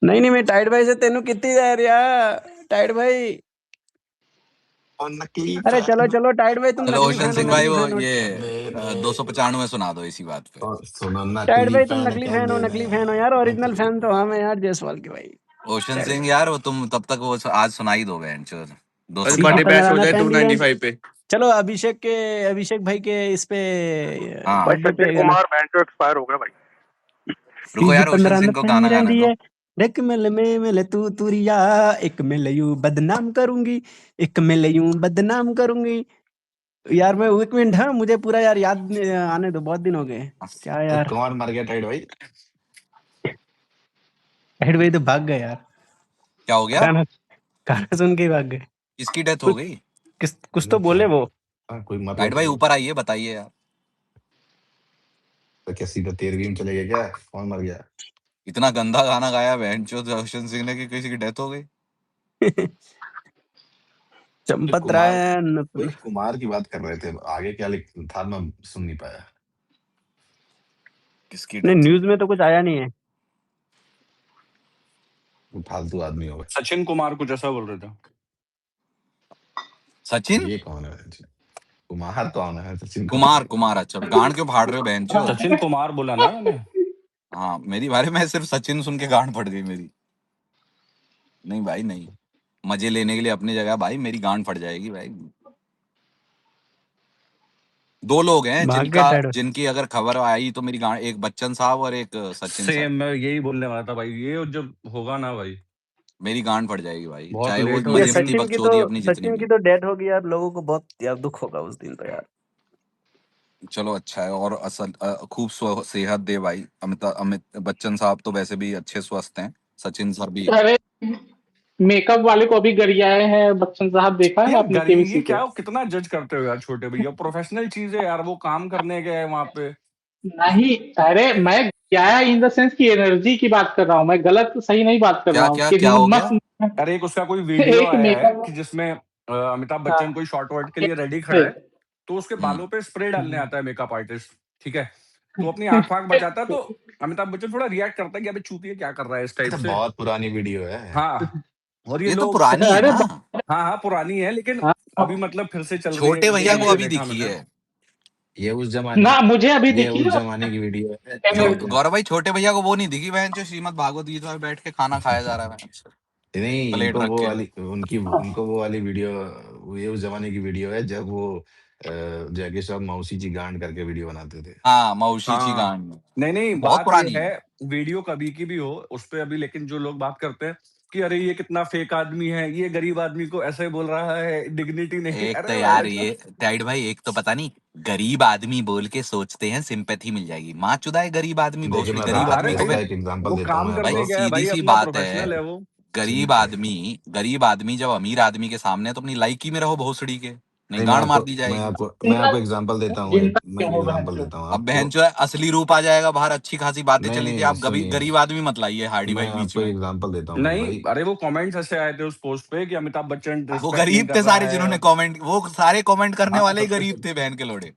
नहीं मैं टाइड भाई से तेनू कितनी जा रहा टाइड भाई और नकली अरे चलो फैन चलो टाइड भाई तुम चलो नकली ओशन फैन हो सिंह भाई नकली वो फैन हो ये मेरे 295 सुना दो इसी बात पे। और सुनो टाइड नकली भाई तुम फैन नकली फैन हो कहने यार ओरिजिनल नकली फैन तो हम है यार जायसवाल के भाई ओशन टाइड सिंह भाई यार वो तुम तब तक वो आज सुना ही दो बेंचर और ठीक है 295 बर्थडे बैश हो पंद्रह जाए पहन दी बहन 295 पे। चलो अभिषेक भाई के इस पे हाँ भाई बर्थडे सज्जन पे गाना कुमार बैंड जो एक्सपायर हो गया भाई। रुको यार ओशन 15 सिंह को गाना पहन गाने दी दो। है एक मिल में मिल तू तुरिया एक मिल यूं बदनाम करूंगी यार मैं एक मिनट है मुझे पूरा यार याद आने दो बहुत दिन हो गए क्या यार कौन मर गया टाइड भाई? हेड भाई तो भाग गए यार क्या हो गया? गाना गाना सुन के ही भाग गए किसकी डेथ हो कुछ गई? कुछ तो बोले वो कोई टाइड मतलब भाई नहीं। ऊपर आइए बताइए यार। तो क्या सीधा 13वीं में चले गए क्या? कौन मर गया? इतना गंदा गाना गाया बेंचो ओशन सिंह ने कि किसी की डेथ हो गई। कोई चंपत कुमार राय कोई कुमार की बात कर रहे थे, आगे क्या था मैं सुन नहीं पाया। किसकी नहीं डेथ? न्यूज में तो कुछ आया नहीं है फालतू आदमी हो गए। सचिन कुमार कुछ ऐसा बोल रहे थे। सचिन ये कौन है? कुमार कौन है? सचिन कुमार अच्छा गांड क्यों फाड़ रहे हो बेंचो? सचिन कुमार बोला ना मैंने। हाँ मेरी बारे में सिर्फ सचिन सुन के गांड फट गई मेरी। नहीं भाई नहीं, मजे लेने के लिए अपनी जगह भाई, मेरी गांड फट जाएगी भाई। 2 लोग हैं भाग गया टाइड जिनकी अगर खबर आई तो मेरी गांड, एक बच्चन साहब और एक सचिन साहब। सेम मैं यही बोलने वाला था भाई, ये जब होगा ना भाई मेरी गांड फट जाएगी भाई, बहुत चाहे वो लेट हो ये मजे में जाएगी। दीपक चोदी अपनी जितनी सचिन भी। की तो डेथ होगी यार लोगों को बहुत यार दुख होगा उस दिन तो यार चलो अच्छा है, और खूब सेहत दे भाई। अमित बच्चन साहब तो वैसे भी अच्छे स्वस्थ हैं, सचिन सर भी। अरे मेकअप वाले को भी गरियाए हैं बच्चन साहब देखा है यार आपने गरी ये केबीसी पे क्या कितना जज करते हो यार छोटे भैया, प्रोफेशनल चीज है यार, वो काम करने गए वहां पे। नहीं अरे मैं गरियाया इन द सेंस की एनर्जी की बात कर रहा हूँ मैं गलत सही नहीं बात कर रहा हूँ कि क्या हो गया? मस्त अरे एक उसका कोई वीडियो एक आया है मेकअप कि जिसमें अमिताभ हाँ, बच्चन कोई शॉर्ट वर्ड के लिए रेडी से खड़ा है, तो उसके बालों पे स्प्रे डालने आता है मेकअप आर्टिस्ट, ठीक है, तो अपनी आंख फांक बचाता है, तो अमिताभ बच्चन थोड़ा रिएक्ट करता है कि अबे चूतिए क्या कर रहा है इस टाइप तो से। बहुत पुरानी वीडियो है। हाँ और ये ये तो लोग पुरानी है अरे ना, हाँ पुरानी है लेकिन हाँ, अभी मतलब फिर से चल रही है, छोटे एक दो भैया दिन को से अभी देखा दिखी मैंने। है। ये उस जमाने ना मुझे अभी ये दिखी उस ना जमाने की वीडियो है। एनर्जी गौरव भाई छोटे भैया को वो नहीं दिखी बहन जो श्रीमद भागवत गीता में बैठ के खाना खाया जा रहा है नहीं, प्लेट इनको रख वो के। वाली उनको वो वाली वीडियो, ये उस जमाने की वीडियो है जब वो जैकी श्रॉफ मौसी जी गांड करके वीडियो बनाते थे। हाँ मौसी ची हाँ गांड नहीं बहुत बात ये पुरानी है, है। वीडियो कभी की भी हो उस पे अभी, लेकिन जो लोग बात करते हैं कि अरे ये कितना फेक आदमी है, ये गरीब आदमी को ऐसे बोल रहा है, डिग्निटी नहीं, एक तो अरे यार भाई ये टाइड भाई, एक तो पता नहीं गरीब आदमी बोल के सोचते हैं सिंपैथी मिल जाएगी, माँ चुदा है गरीब आदमी, देखिए भोसड़ी मैं गरीब हाँ अरे आदमी को भाई इसका फिर एक एग्जांपल वो देता हूँ काम मैं भाई करने आपको। गया है सीधी भाई, सी अपना बात है। प्रोफेशनल है वो। गरीब आदमी जब अमीर आदमी के सामने है, तो अपनी लाइकी में रहो भोसड़ी के, नहीं नहीं गांड मार दी जाएगी। मैं आपको एग्जांपल देता हूँ, मैं एक एग्जांपल देता हूँ अब आपको। बहन जो है असली रूप आ जाएगा बाहर, अच्छी खासी बातें नहीं चली थी, नहीं आप सुनिए, गरीब आदमी मत लाइए हार्डी मैं भाई बीच आपको एक में। एग्जांपल देता हूँ मेरे नहीं भाई। अरे वो कमेंट्स ऐसे आए थे उस पोस्ट पे कि अमिताभ बच्चन वो रिस्पेक्ट नहीं गरीब कर थे रहा सारे जिन्होंने है। कमेंट, वो सारे कमेंट करने हाँ वाले ही गरीब थे बहन के लोड़े।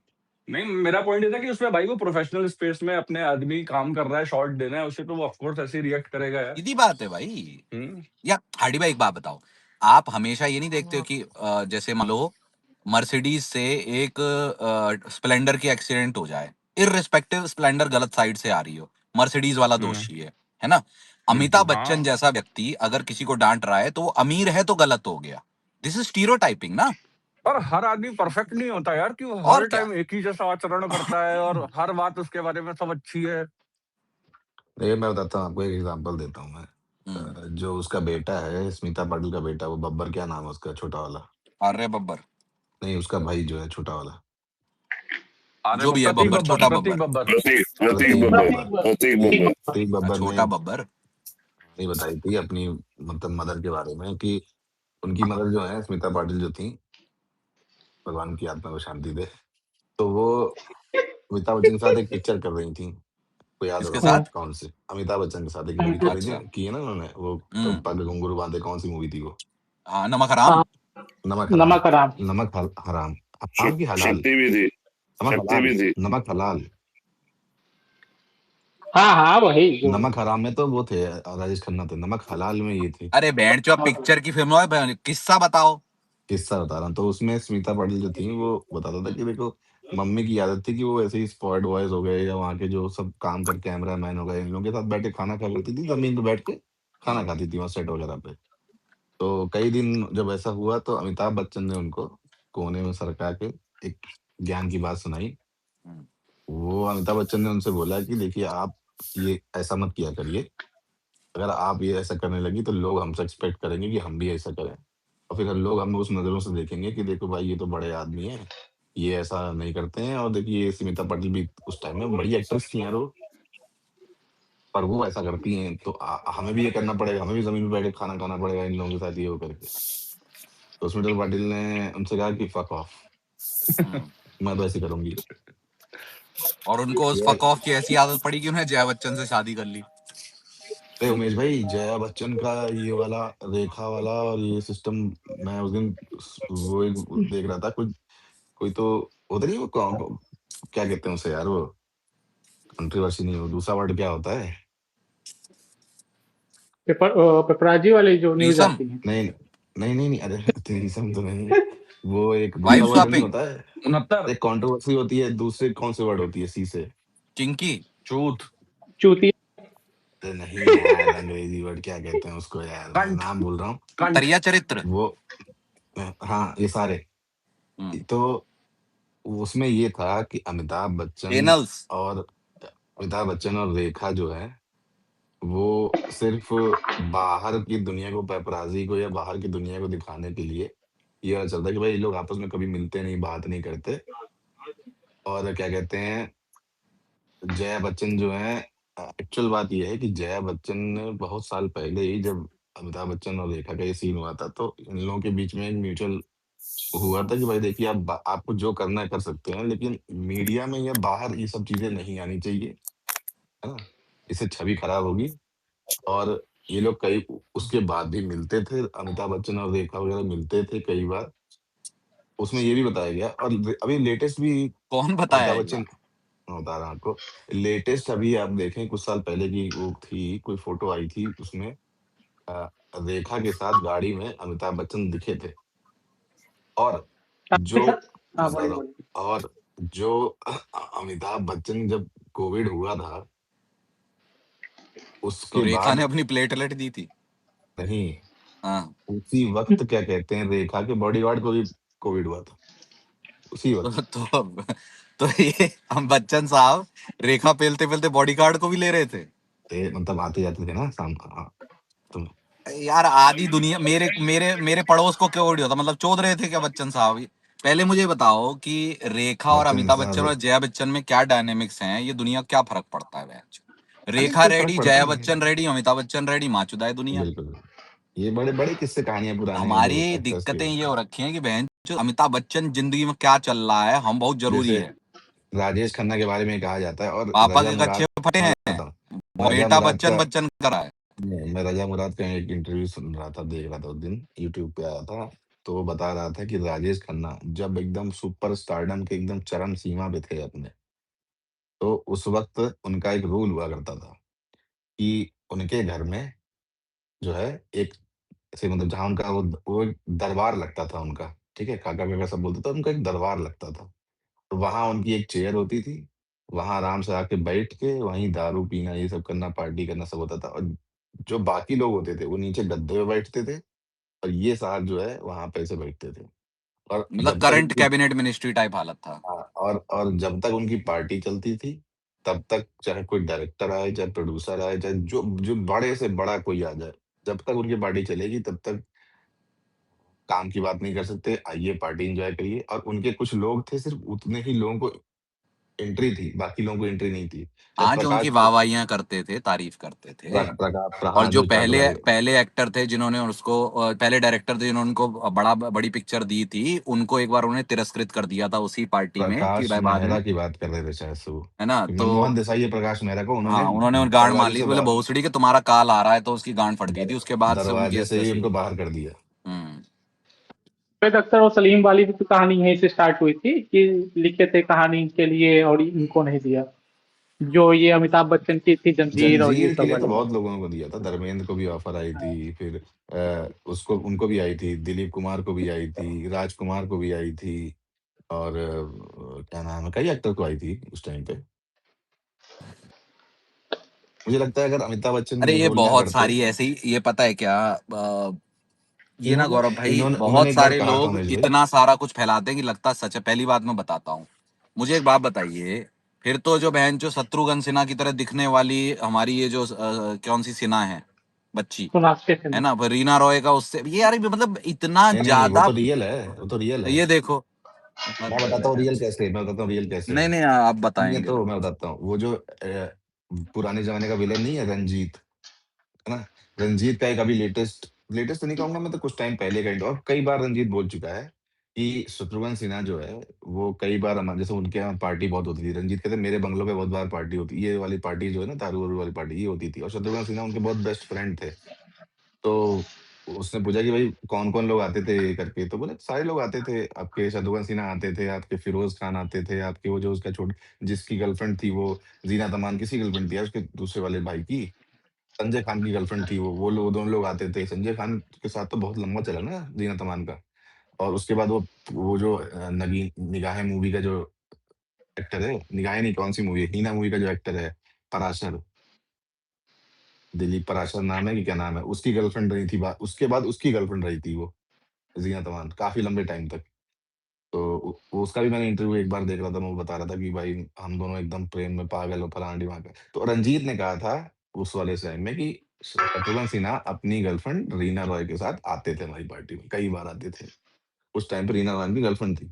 नहीं मेरा पॉइंट ये था कि उसमें भाई वो प्रोफेशनल स्पेस में अपने आदमी काम कर रहा है, शॉर्ट देना है उसे, तो वो ऑफकोर्स ऐसे रिएक्ट करेगा यार। सीधी बात है भाई। हम्म। या हार्डी भाई एक बात बताओ, आप हमेशा ये नहीं देखते हो कि जैसे मान लो मर्सिडीज से एक स्प्लेंडर की एक्सीडेंट हो जाए, इररिस्पेक्टिव स्प्लेंडर गलत साइड से आ रही हो, मर्सिडीज वाला हम्म, दोषी है ना। बिल्कुल अमिताभ बच्चन हाँ। जैसा व्यक्ति अगर किसी को डांट रहा है तो वो अमीर है तो गलत हो गया, दिस इज स्टीरियोटाइपिंग ना। और हर आदमी परफेक्ट नहीं होता यार, कि वो और हर क्या टाइम एक ही जैसा आचरण करता है और हर बात उसके बारे में सब अच्छी है। देखिए मैं बताता हूँ आपको, एक एग्जांपल देता हूँ मैं। जो उसका बेटा है, स्मिता पाटिल का बेटा, वो बब्बर, क्या नाम है उसका छोटा वाला? आर्य बब्बर, नहीं, उसका भाई जो है छोटा वाला, अरे जो भी है प्रतीक बब्बर, बब्बर, छोटा प्रतीक बब्बर, बब्बर। प्रतीक प्रतीक प्रतीक बब्बर, बब्बर। प्रतीक बब्बर। प्रतीक बब्बर ने छोटा बब्बर। कहानी बताई थी अपनी, मतलब मदर के बारे में, कि उनकी मदर जो है स्मिता पाटिल जो थी, भगवान की आत्मा को शांति दे, तो वो अमिताभ बच्चन के साथ एक पिक्चर कर रही थी, को याद किसके होगा हाँ, साथ? कौन सी, अमिताभ बच्चन के साथ एक मूवी कर रही अच्छा। थी, की है ना उन्होंने, वो हम्म। पग घुंघरू बांधे, कौन सी मूवी थी वो? हाँ, नमक हराम। नमक हराम। नमक हराम। नमक हराम। हराम की हलाल। शक्ति भी थी, नमक शक्ति हलाल। भी थी। नमक हलाल। हाँ हाँ वही जो। नमक हराम में तो वो थे राजेश खन्ना थे, नमक हलाल में ये थे। अरे बैंड जो पिक्चर की फिल्म है, किस्सा बताओ। किस्सा बता रहा हूँ, तो उसमें स्मिता पाटिल जो थी वो बताता था कि देखो, मम्मी की आदत थी कि वो ऐसे ही स्पॉट बॉयज हो गए या वहाँ के जो सब काम कर कैमरा मैन हो गए, इन लोगों के साथ बैठ के खाना खा करती थी, जमीन पे बैठ के खाना खाती थी वहाँ सेट वगैरह पे। तो कई दिन जब ऐसा हुआ तो अमिताभ बच्चन ने उनको कोने में सरका के एक ज्ञान की बात सुनाई। वो अमिताभ बच्चन ने उनसे बोला कि देखिए, आप ये ऐसा मत किया करिए, अगर आप ये ऐसा करने लगी तो लोग हमसे एक्सपेक्ट करेंगे कि हम भी ऐसा करें, और फिर लोग हमें उस नज़रों से देखेंगे कि देखो भाई, ये तो बड़े आदमी हैं, ये ऐसा नहीं करते हैं। और देखिए, ये स्मिता पाटिल भी उस टाइम में बड़ी एक्ट्रेस थी यार वो, पर वो ऐसा करती हैं, तो हमें भी ये करना पड़ेगा, हमें भी जमीन पे बैठ के खाना खाना पड़ेगा इन लोगों के साथ, ये वो करके। तो स्मिता पाटिल ने उनसे कहा कि फक ऑफ, मैं तो ऐसे करूंगी। और उनको उस ये फक ऑफ की ऐसी आदत पड़ी कि उन्हें जया बच्चन से शादी कर ली। अरे उमेश भाई, जया बच्चन का ये वाला, रेखा वाला और ये सिस्टम, मैं उस दिन वो एक देख रहा था, कोई कोई तो होता नहीं, वो क्या कहते हैं उसे यार, वो कंट्रोवर्सी नहीं, वो दूसरा वर्ड क्या होता है? पेपराजी वाली जो न्यूज थ्रीसम, आती है। नहीं नहीं नहीं नहीं, अरे थ्रीसम तो नहीं, वो एक वाइफ दूसरा वर्ड नहीं स्वैपिंग, होता है, 69। एक कंट्रोवर्सी होती है, दूसरे कौन से वर्ड होती है, सी से? चिंकी, चूत। चूतिया। अरे नहीं यार, अंग्रेजी वर्ड क्या कहते हैं उसको यार, मैं कंठ। नाम बोल रहा हूँ कंठ। तरिया चरित्र। वो। हाँ, ये सारे। तो उसमें ये था कि एनल्स। अमिताभ बच्चन और रेखा जो है, वो सिर्फ बाहर की दुनिया को, पेपराजी को या बाहर की दुनिया को दिखाने के लिए ये पता चलता है कि भाई ये लोग आपस में कभी मिलते नहीं, बात नहीं करते। और क्या कहते हैं, जया बच्चन जो है, एक्चुअल बात ये है कि जया बच्चन ने बहुत साल पहले ही, जब अमिताभ बच्चन और रेखा का ये सीन हुआ था, तो इन लोगों के बीच में एक म्यूचुअल हुआ था कि भाई देखिए, आपको जो करना है कर सकते हैं, लेकिन मीडिया में या बाहर ये सब चीजें नहीं आनी चाहिए, है ना? इससे छवि खराब होगी। और ये लोग कई उसके बाद भी मिलते थे, अमिताभ बच्चन और रेखा वगैरह मिलते थे कई बार। उसमें ये भी बताया गया, और अभी लेटेस्ट भी कौन बताया अमिताभ एक बच्चन, बार? मैं बता रहा हूँ आपको, लेटेस्ट अभी आप देखें, कुछ साल पहले की वो थी, कोई फोटो आई थी उसमें, अ, रेखा के साथ गाड़ी में अमिताभ बच्चन दिखे थे। और आपके जो साथ। हाँ मैं बता बोलिए रहा हूँ, बोलिए। और जो अमिताभ बच्चन जब कोविड हुआ था, तो उसके रेखा ने बाद, अपनी प्लेटलेट दी थी। नहीं, हाँ। उसी वक्त क्या कहते हैं, रेखा के बॉडीगार्ड को भी कोविड हुआ था उसी तो वक्त। तो, तो ये हम बच्चन साहब रेखा पेलते पेलते बॉडीगार्ड को भी ले रहे थे। मतलब आते जाते थे ना तुम। यार आधी दुनिया मेरे मेरे मेरे पड़ोस को कोविड हुआ था, मतलब चोद रहे थे क्या बच्चन साहब? पहले मुझे बताओ कि रेखा और बच्चन अमिताभ बच्चन साहब, और जया बच्चन में क्या डायनेमिक्स हैं, ये दुनिया क्या फर्क पड़ता है बहन? अरे रेखा कोई फर्क रेडी, पड़ता जया नहीं बच्चन है। रेडी, अमिताभ बच्चन रेडी, माचुदा है दुनिया। बिल्कुल, ये बड़े बड़े किस्से कहानियां पुराने हैं जो हमारी एक्टर्स के। दिक्कतें ये हो रखी हैं कि बहन अमिताभ बच्चन जिंदगी में क्या चल रहा है, हम बहुत जरूरी जैसे है। राजेश खन्ना के बारे में कहा जाता है, और पापा रजा के कच्चे मुराद, फटे मैं हैं, बताता हूँ, मैं रजा बेटा मुराद बच्चन का बच्चन करा है। मैं रजा मुराद का एक इंटरव्यू सुन रहा था, देख रहा था उस दिन, यूट्यूब पे आया था। तो वो बता रहा था कि राजेश खन्ना जब एकदम सुपर स्टारडम के एकदम चरम सीमा पे थे अपने, तो उस वक्त उनका एक रूल हुआ करता था कि उनके घर में जो है, एक ऐसे मतलब जहाँ उनका वो एक दरबार लगता था उनका, ठीक है? काका काका सब बोलते थे, उनका एक दरबार लगता था। तो वहाँ उनकी एक चेयर होती थी, वहाँ आराम से आके बैठ के वहीं दारू पीना, ये सब करना, पार्टी करना सब होता था। और जो बाकी लोग होते थे, वो नीचे गद्दे पे बैठते थे, और ये साहब जो है वहाँ पे ऐसे बैठते थे। और मतलब जब तक करंट उनकी कैबिनेट मिनिस्ट्री टाइप हालत था। और जब तक उनकी पार्टी चलती थी, तब तक चाहे कोई डायरेक्टर आए, चाहे प्रोड्यूसर आए, चाहे जो जो बड़े से बड़ा कोई आ जाए, जब तक उनकी पार्टी चलेगी तब तक काम की बात नहीं कर सकते। आइए पार्टी एंजॉय करिए। और उनके कुछ लोग थे, सिर्फ उतने ही लोगों को एंट्री थी, बाकी लोगों को एंट्री नहीं थी। जब हाँ, जो उनकी वाहवाहियां करते थे, तारीफ करते थे। और हाँ, जो जो पहले भाई पहले एक्टर थे जिन्होंने उसको पहले डायरेक्टर थे जिन्होंने उनको बड़ी पिक्चर दी थी, उनको एक बार उन्होंने तिरस्कृत कर दिया था उसी पार्टी में कि प्रकाश भाई बाद में, मेहरा की बात कर रहे थे शायद से वो। है ना। तो मनमोहन देसाई या प्रकाश मेहरा को उन्होंने हाँ, उन्होंने गांड मार दरवाजे ली थी, से बोले भोसड़ी के तुम्हारा काल आ रहा है, तो उसकी गांड फट गई थी। उसके बाद से उनकी दरवाजे से ही ऐसी। उनको बाहर कर दिया। सफेद अख्तर और सलीम वाली भी तो कहानी यहीं से स्टार्ट हुई थी कि लिखे थे कहानी इनके लिए और इनको नहीं दिया। जो ये अमिताभ बच्चन की थी जंजीर और ये जंजीर के सब लिए तो वाली। बहुत लोगों को दिया था। धर्मेंद्र को भी ऑफर आई थी, फिर उसको उनको भी आई थी, दिलीप कुमार को भी आई थी, राजकुमार को भी आई थी, और क्या नाम है, कई एक्टर को आई थी उस टाइम पे। मुझे लगता है अगर अमिताभ बच्चन अरे वो ये रोल ना बहुत करते। सारी ऐसे ही, ये पता है क्या, ये ना इन्होंने गौरव भाई, इन्होंने बहुत उन्होंने एक बार सारे कहा था लोग उमेश भाई। इतना सारा कुछ फैलाते हैं कि लगता सच है। पहली बात मैं बताता हूँ, मुझे एक बात बताइए, फिर तो जो बहन जो शत्रुघ्न सिन्हा की तरह दिखने वाली हमारी ये जो कौन सी सिन्हा है बच्ची, सोनाक्षी है सिन्हा। ना, फिर रीना रॉय का उससे ये यार मतलब इतना नहीं, वो ज्यादा। तो रियल है, वो तो रियल है। ये देखो, मैं बताता हूँ रियल कैसे, मैं बताता हूँ रियल कैसे नहीं है। नहीं आप ये बताएंगे। तो मैं बताता हूँ, वो जो पुराने जमाने का विलेन नहीं है, रंजीत, है ना। रंजीत का एक अभी लेटेस्ट लेटेस्ट तो नहीं कहूंगा मैं, तो कुछ टाइम पहले का और कई बार रंजीत बोल चुका है कि शत्रुघ्न सिन्हा जो है वो कई बार जैसे उनके यहाँ पार्टी बहुत होती थी। रंजीत कहते मेरे बंगलों पे बहुत बार पार्टी होती, ये वाली पार्टी जो है ना, दारू वारू वाली पार्टी, ये होती थी। और शत्रुघ्न सिन्हा उनके बहुत बेस्ट फ्रेंड थे। तो उसने पूछा कि भाई कौन कौन लोग आते थे करके, तो बोले सारे लोग आते थे, आपके शत्रुघ्न सिन्हा आते थे, आपके फिरोज खान आते थे, आपके वो जो उसका छोट जिसकी गर्लफ्रेंड थी वो जीना तमान, किसी गर्लफ्रेंड थी यार उसके दूसरे वाले भाई की, संजय खान की गर्लफ्रेंड थी वो लोग, दोनों लोग आते थे। संजय खान के साथ तो बहुत लंबा चला ना जीना तमान का। और उसके बाद वो जो नगी निगाहें मूवी का जो एक्टर है, निगाहें नहीं, कौन सी मूवी है, हीना मूवी का जो एक्टर है, पराशर, दिलीप पराशर नाम है कि क्या नाम है, उसकी गर्लफ्रेंड रही थी। उसके बाद उसकी गर्लफ्रेंड रही थी वो जीना तमान काफी लंबे टाइम तक। तो उसका भी मैंने इंटरव्यू एक बार देख रहा था, मैं वो बता रहा था कि भाई हम दोनों एकदम प्रेम में पागल हो, फलाना ढिमाका। तो रंजीत ने कहा था उस वाले टाइम में कि शत्रुघ्न सिन्हा अपनी गर्लफ्रेंड रीना रॉय के साथ आते थे हमारी पार्टी में, कई बार आते थे। उस टाइम पे रीना रॉय की गर्लफ्रेंड थी।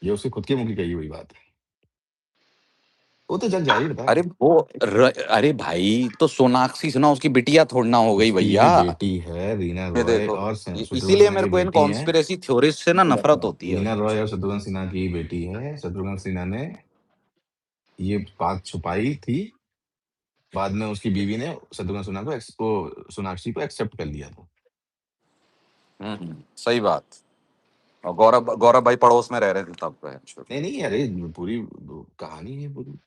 ये उसके खुद के मुंह की कही हुई बात है, वो तो जग जाहिर था। अरे अरे भाई, तो सोनाक्षी सिन्हा उसकी बिटिया थोड़ना हो गई उसकी भैया। भी बेटी है रीना ये रॉय, देखो, और शत्रुघ्न इसीलिए सिन्हा मेरे की को इन बेटी है। कॉन्स्पिरेसी थ्योरीज से ना नफरत होती है रीना भाई। रॉय और शत्रुघ्न सिन्हा की बेटी है। शत्रुघ्न सिन्हा ने ये बात छुपाई थी, बाद में उसकी बीवी ने शत्रुघ्न सिन्हा को सोनाक्षी को एक्सेप्ट कर लिया था। सही बात। और गौरव गौरव भाई पड़ोस में रह रहे थे तब है। नहीं नहीं, अरे पूरी कहानी है पूरी।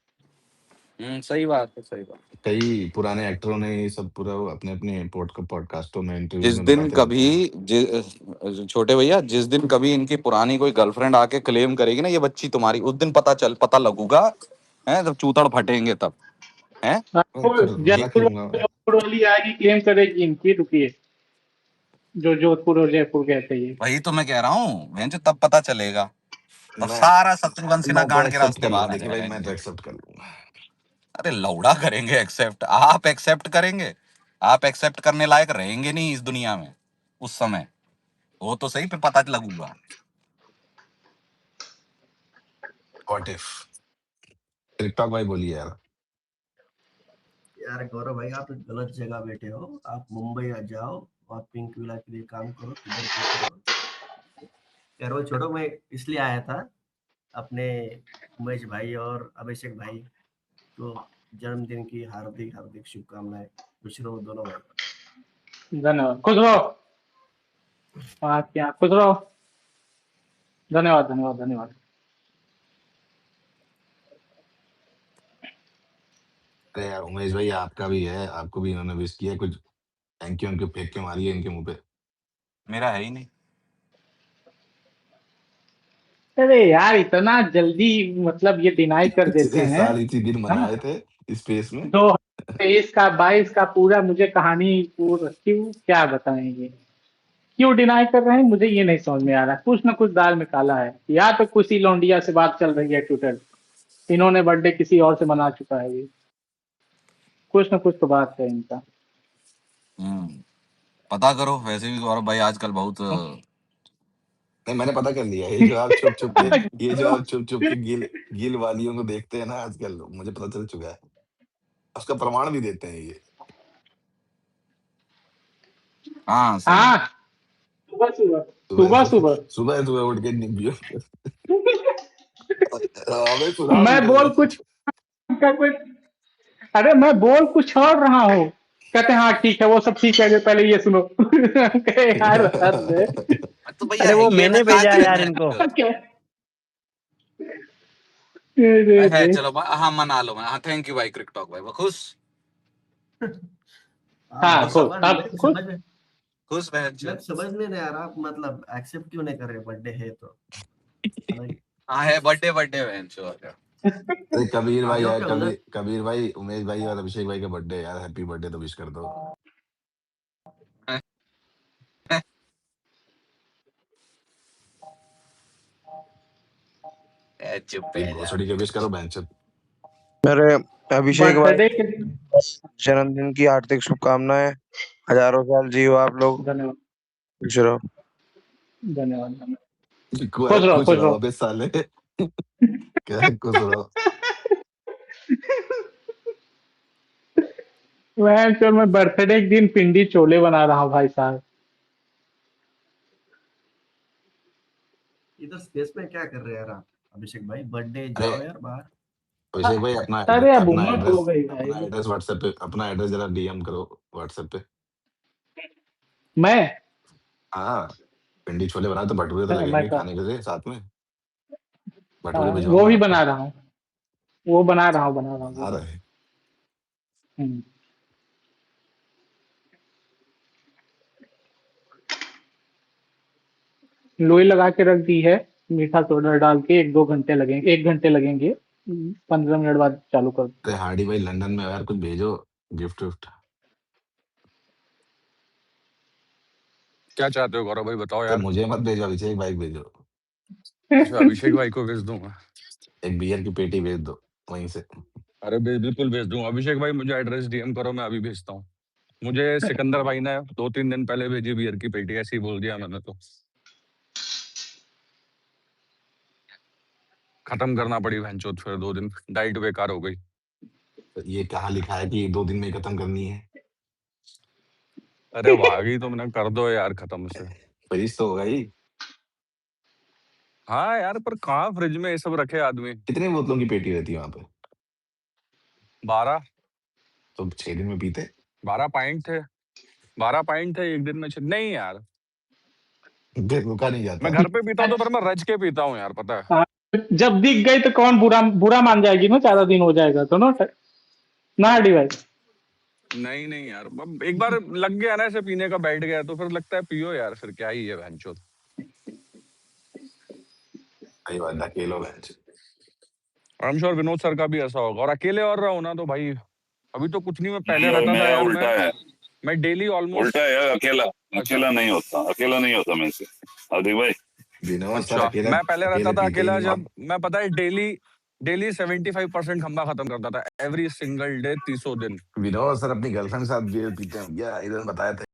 सही बात है, सही बात। कई पुराने एक्टरों ने ये सब पूरा अपने अपने पॉडकास्टों में, इंटरव्यूज जिस में दिन बताते रहते हैं। कभी छोटे भैया, जिस दिन कभी इनकी पुरानी कोई गर्लफ्रेंड आके क्लेम करेगी ना ये बच्ची तुम्हारी, उस दिन पता लगूगा, है जब चूतड़ फटेंगे तब, है। जयपुर जोधपुर वाली आएगी क्लेम करेगी इनकी, रुकिए, जो जोधपुर और जयपुर गए थे ये। वही तो मैं कह रहा हूँ, तब पता चलेगा। और मैं सारा शत्रुघ्न सिन्हा मैं तो गांड के एक्सेप्ट रास्ते कर बाहर लूंगा, आ देखिए भाई, जाएगा मैं तो इनके। एक्सेप्ट कर लूंगा। अरे लौड़ा करेंगे एक्सेप्ट, आप एक्सेप्ट करेंगे? आप एक्सेप्ट करने लायक रहेंगे नहीं इस दुनिया में उस समय। वो तो सही पे पता लगूगा। What if. टिकटॉक भाई बोलिए यार। यार गौरव भाई, आप गलत जगह बैठे हो। आप मुंबई आ जाओ और पिंक विला के लिए काम करो, किधर भी करो। यार वो छोड़ो, मैं इसलिए आया था अपने उमेश भाई और अभिषेक भाई को जन्मदिन की हार्दिक हार्दिक शुभकामनाएं। खुश रहो दोनों भाई। धन्यवाद, खुश रहो। क्या खुश रहो। धन्यवाद धन्यवाद धन्यवाद। अरे यार उमेश भाई, आपका भी है, आपको भी इन्होंने विश किया कुछ, थैंक यू उनके फेंक के मारी है इनके मुंह पे। मेरा है ही नहीं। अरे यार इतना जल्दी मतलब ये डिनाई कर देते इतने हैं, साल इसी दिन है ना। मनाए थे स्पेस में। 2023 का 22 का पूरा मुझे कहानी पूरा क्यों क्या बताएंगे। क्यों डिनाई कर रहे हैं मुझे ये नहीं समझ में आ रहा। कुछ ना कुछ दाल में काला है, या तो किसी लौंडिया से बात चल रही है ट्विटर, इन्होंने बर्थडे किसी और से मना चुका है, ये कुछ ना कुछ तो बात है इनका। पता करो। वैसे भी गौरव भाई आजकल बहुत नहीं, मैंने पता कर लिया। ये जो आप चुप चुप के गिल वालियों को देखते हैं ना आजकल, मुझे पता चल चुका है। उसका प्रमाण भी देते हैं ये। हाँ सही। हाँ सुबह उठ के अबे सुना मैं बोल कुछ अरे मैं बोल कुछ और रहा हूँ, कहते हैं हाँ ठीक है वो सब ठीक है, पहले ये सुनो। यार तो भैया अरे वो ये मैंने नकार भेजा क्यों यार है? इनको। है चलो हाँ मना लो। हाँ थैंक यू भाई क्रिकटॉक भाई। वो खुश हाँ खुश बहन समझ में नहीं आ रहा, मतलब एक्सेप्ट क्यों नहीं कर रहे बर्थडे है तो। हाँ है बर्थडे बहन चो। कबीर भाई यार, कबीर भाई, उमेश भाई और अभिषेक भाई का बर्थडे यार, हैप्पी बर्थडे तो विश कर दो। चुप भोसड़ी के विश करो बहनचोद। मेरे अभिषेक भाई जन्मदिन की हार्दिक शुभकामनाएं। हजारों साल जियो आप लोग। धन्यवाद। खुश रहो अबे साले। क्या खुश रहो। मैं बर्थडे के दिन पिंडी चोले बना रहा हूँ भाई साहब। इधर स्पेस में क्या कर रहे हैं यार आप अभिषेक भाई? बर्थडे जाओ यार बाहर। अभिषेक भाई अपना अरे अब अपना उम्र हो गई भाई। एड्रेस व्हाट्सएप पे, अपना एड्रेस जरा डीएम करो व्हाट्सएप पे। मैं हाँ पिंडी छोले बनाए तो भटूरे तो लगेंगे खाने के लिए साथ में। भटूरे भिजवाऊंगा वो भी आपको। बना रहा हूँ, वो बना रहा हूँ बना रहे। लोई लगा के रख दी है, मीठा सोडा डाल के 1-2 घंटे लगेंगे, 1 घंटे लगेंगे, 15 मिनट बाद चालू कर। तो हार्डी भाई लंदन में यार कुछ भेजो गिफ्ट विफ्ट। क्या चाहते हो गौरव भाई बताओ तो यार। मुझे मत भेजो, अभिषेक भाई भेजो। अच्छा अभिषेक भाई को भेज दूंगा। एक बियर की पेटी भेज दो वहीं से। अरे बिल्कुल भेज दूंगा। अभिषेक भाई मुझे एड्रेस डीएम करो, मैं अभी भेजता हूँ। मुझे सिकंदर भाई ने 2-3 दिन पहले भेजी बियर की पेटी, ऐसे ही बोल दिया मैंने तो। खत्म करना पड़ी भैंचोद फिर 2 दिन, डाइट बेकार हो गई। तो ये कहाँ लिखा है कि 2 दिन में खत्म करनी है? अरे भागी तुमने, कर दो यार खत्म से। फ्रिज तो होगा ही। हाँ यार पर कहाँ फ्रिज में ये सब रखे आदमी। कितने बोतलों की पेटी रहती है वहां पे? 12। तो 6 दिन में पीते? 12 पॉइंट थे, 12 पॉइंट थे एक दिन में। नहीं यार रुका नहीं जाता। मैं घर पे पीता हूँ तो पर मैं रज के पीता हूँ यार, पता है। जब दिख गई तो कौन बुरा मान जाएगी ना, 4 दिन हो जाएगा तो ना हार्डी भाई। नहीं यार एक बार लग गया ना ऐसे पीने का, बैठ गया तो फिर लगता है पियो यार, फिर क्या ही है भैंचोद। सही बात, अकेले भैंचोद। I am sure Vinod sir का भी ऐसा होगा। और अकेले और रहो ना तो भाई अभी तो कुछ नहीं, मैं पहले रहता था यार, उल्टा है, मैं डेली ऑलमोस्ट उल्टा है यार। अकेला नहीं होता मैं से हार्दिक भाई। अच्छा मैं पहले रहता था अकेला, जब मैं पता है डेली 75% खंबा खत्म करता था एवरी सिंगल डे 300 दिन। विनोद सर अपनी गर्लफ्रेंड के साथ बियर पीते हैं क्या? इधर बताया था।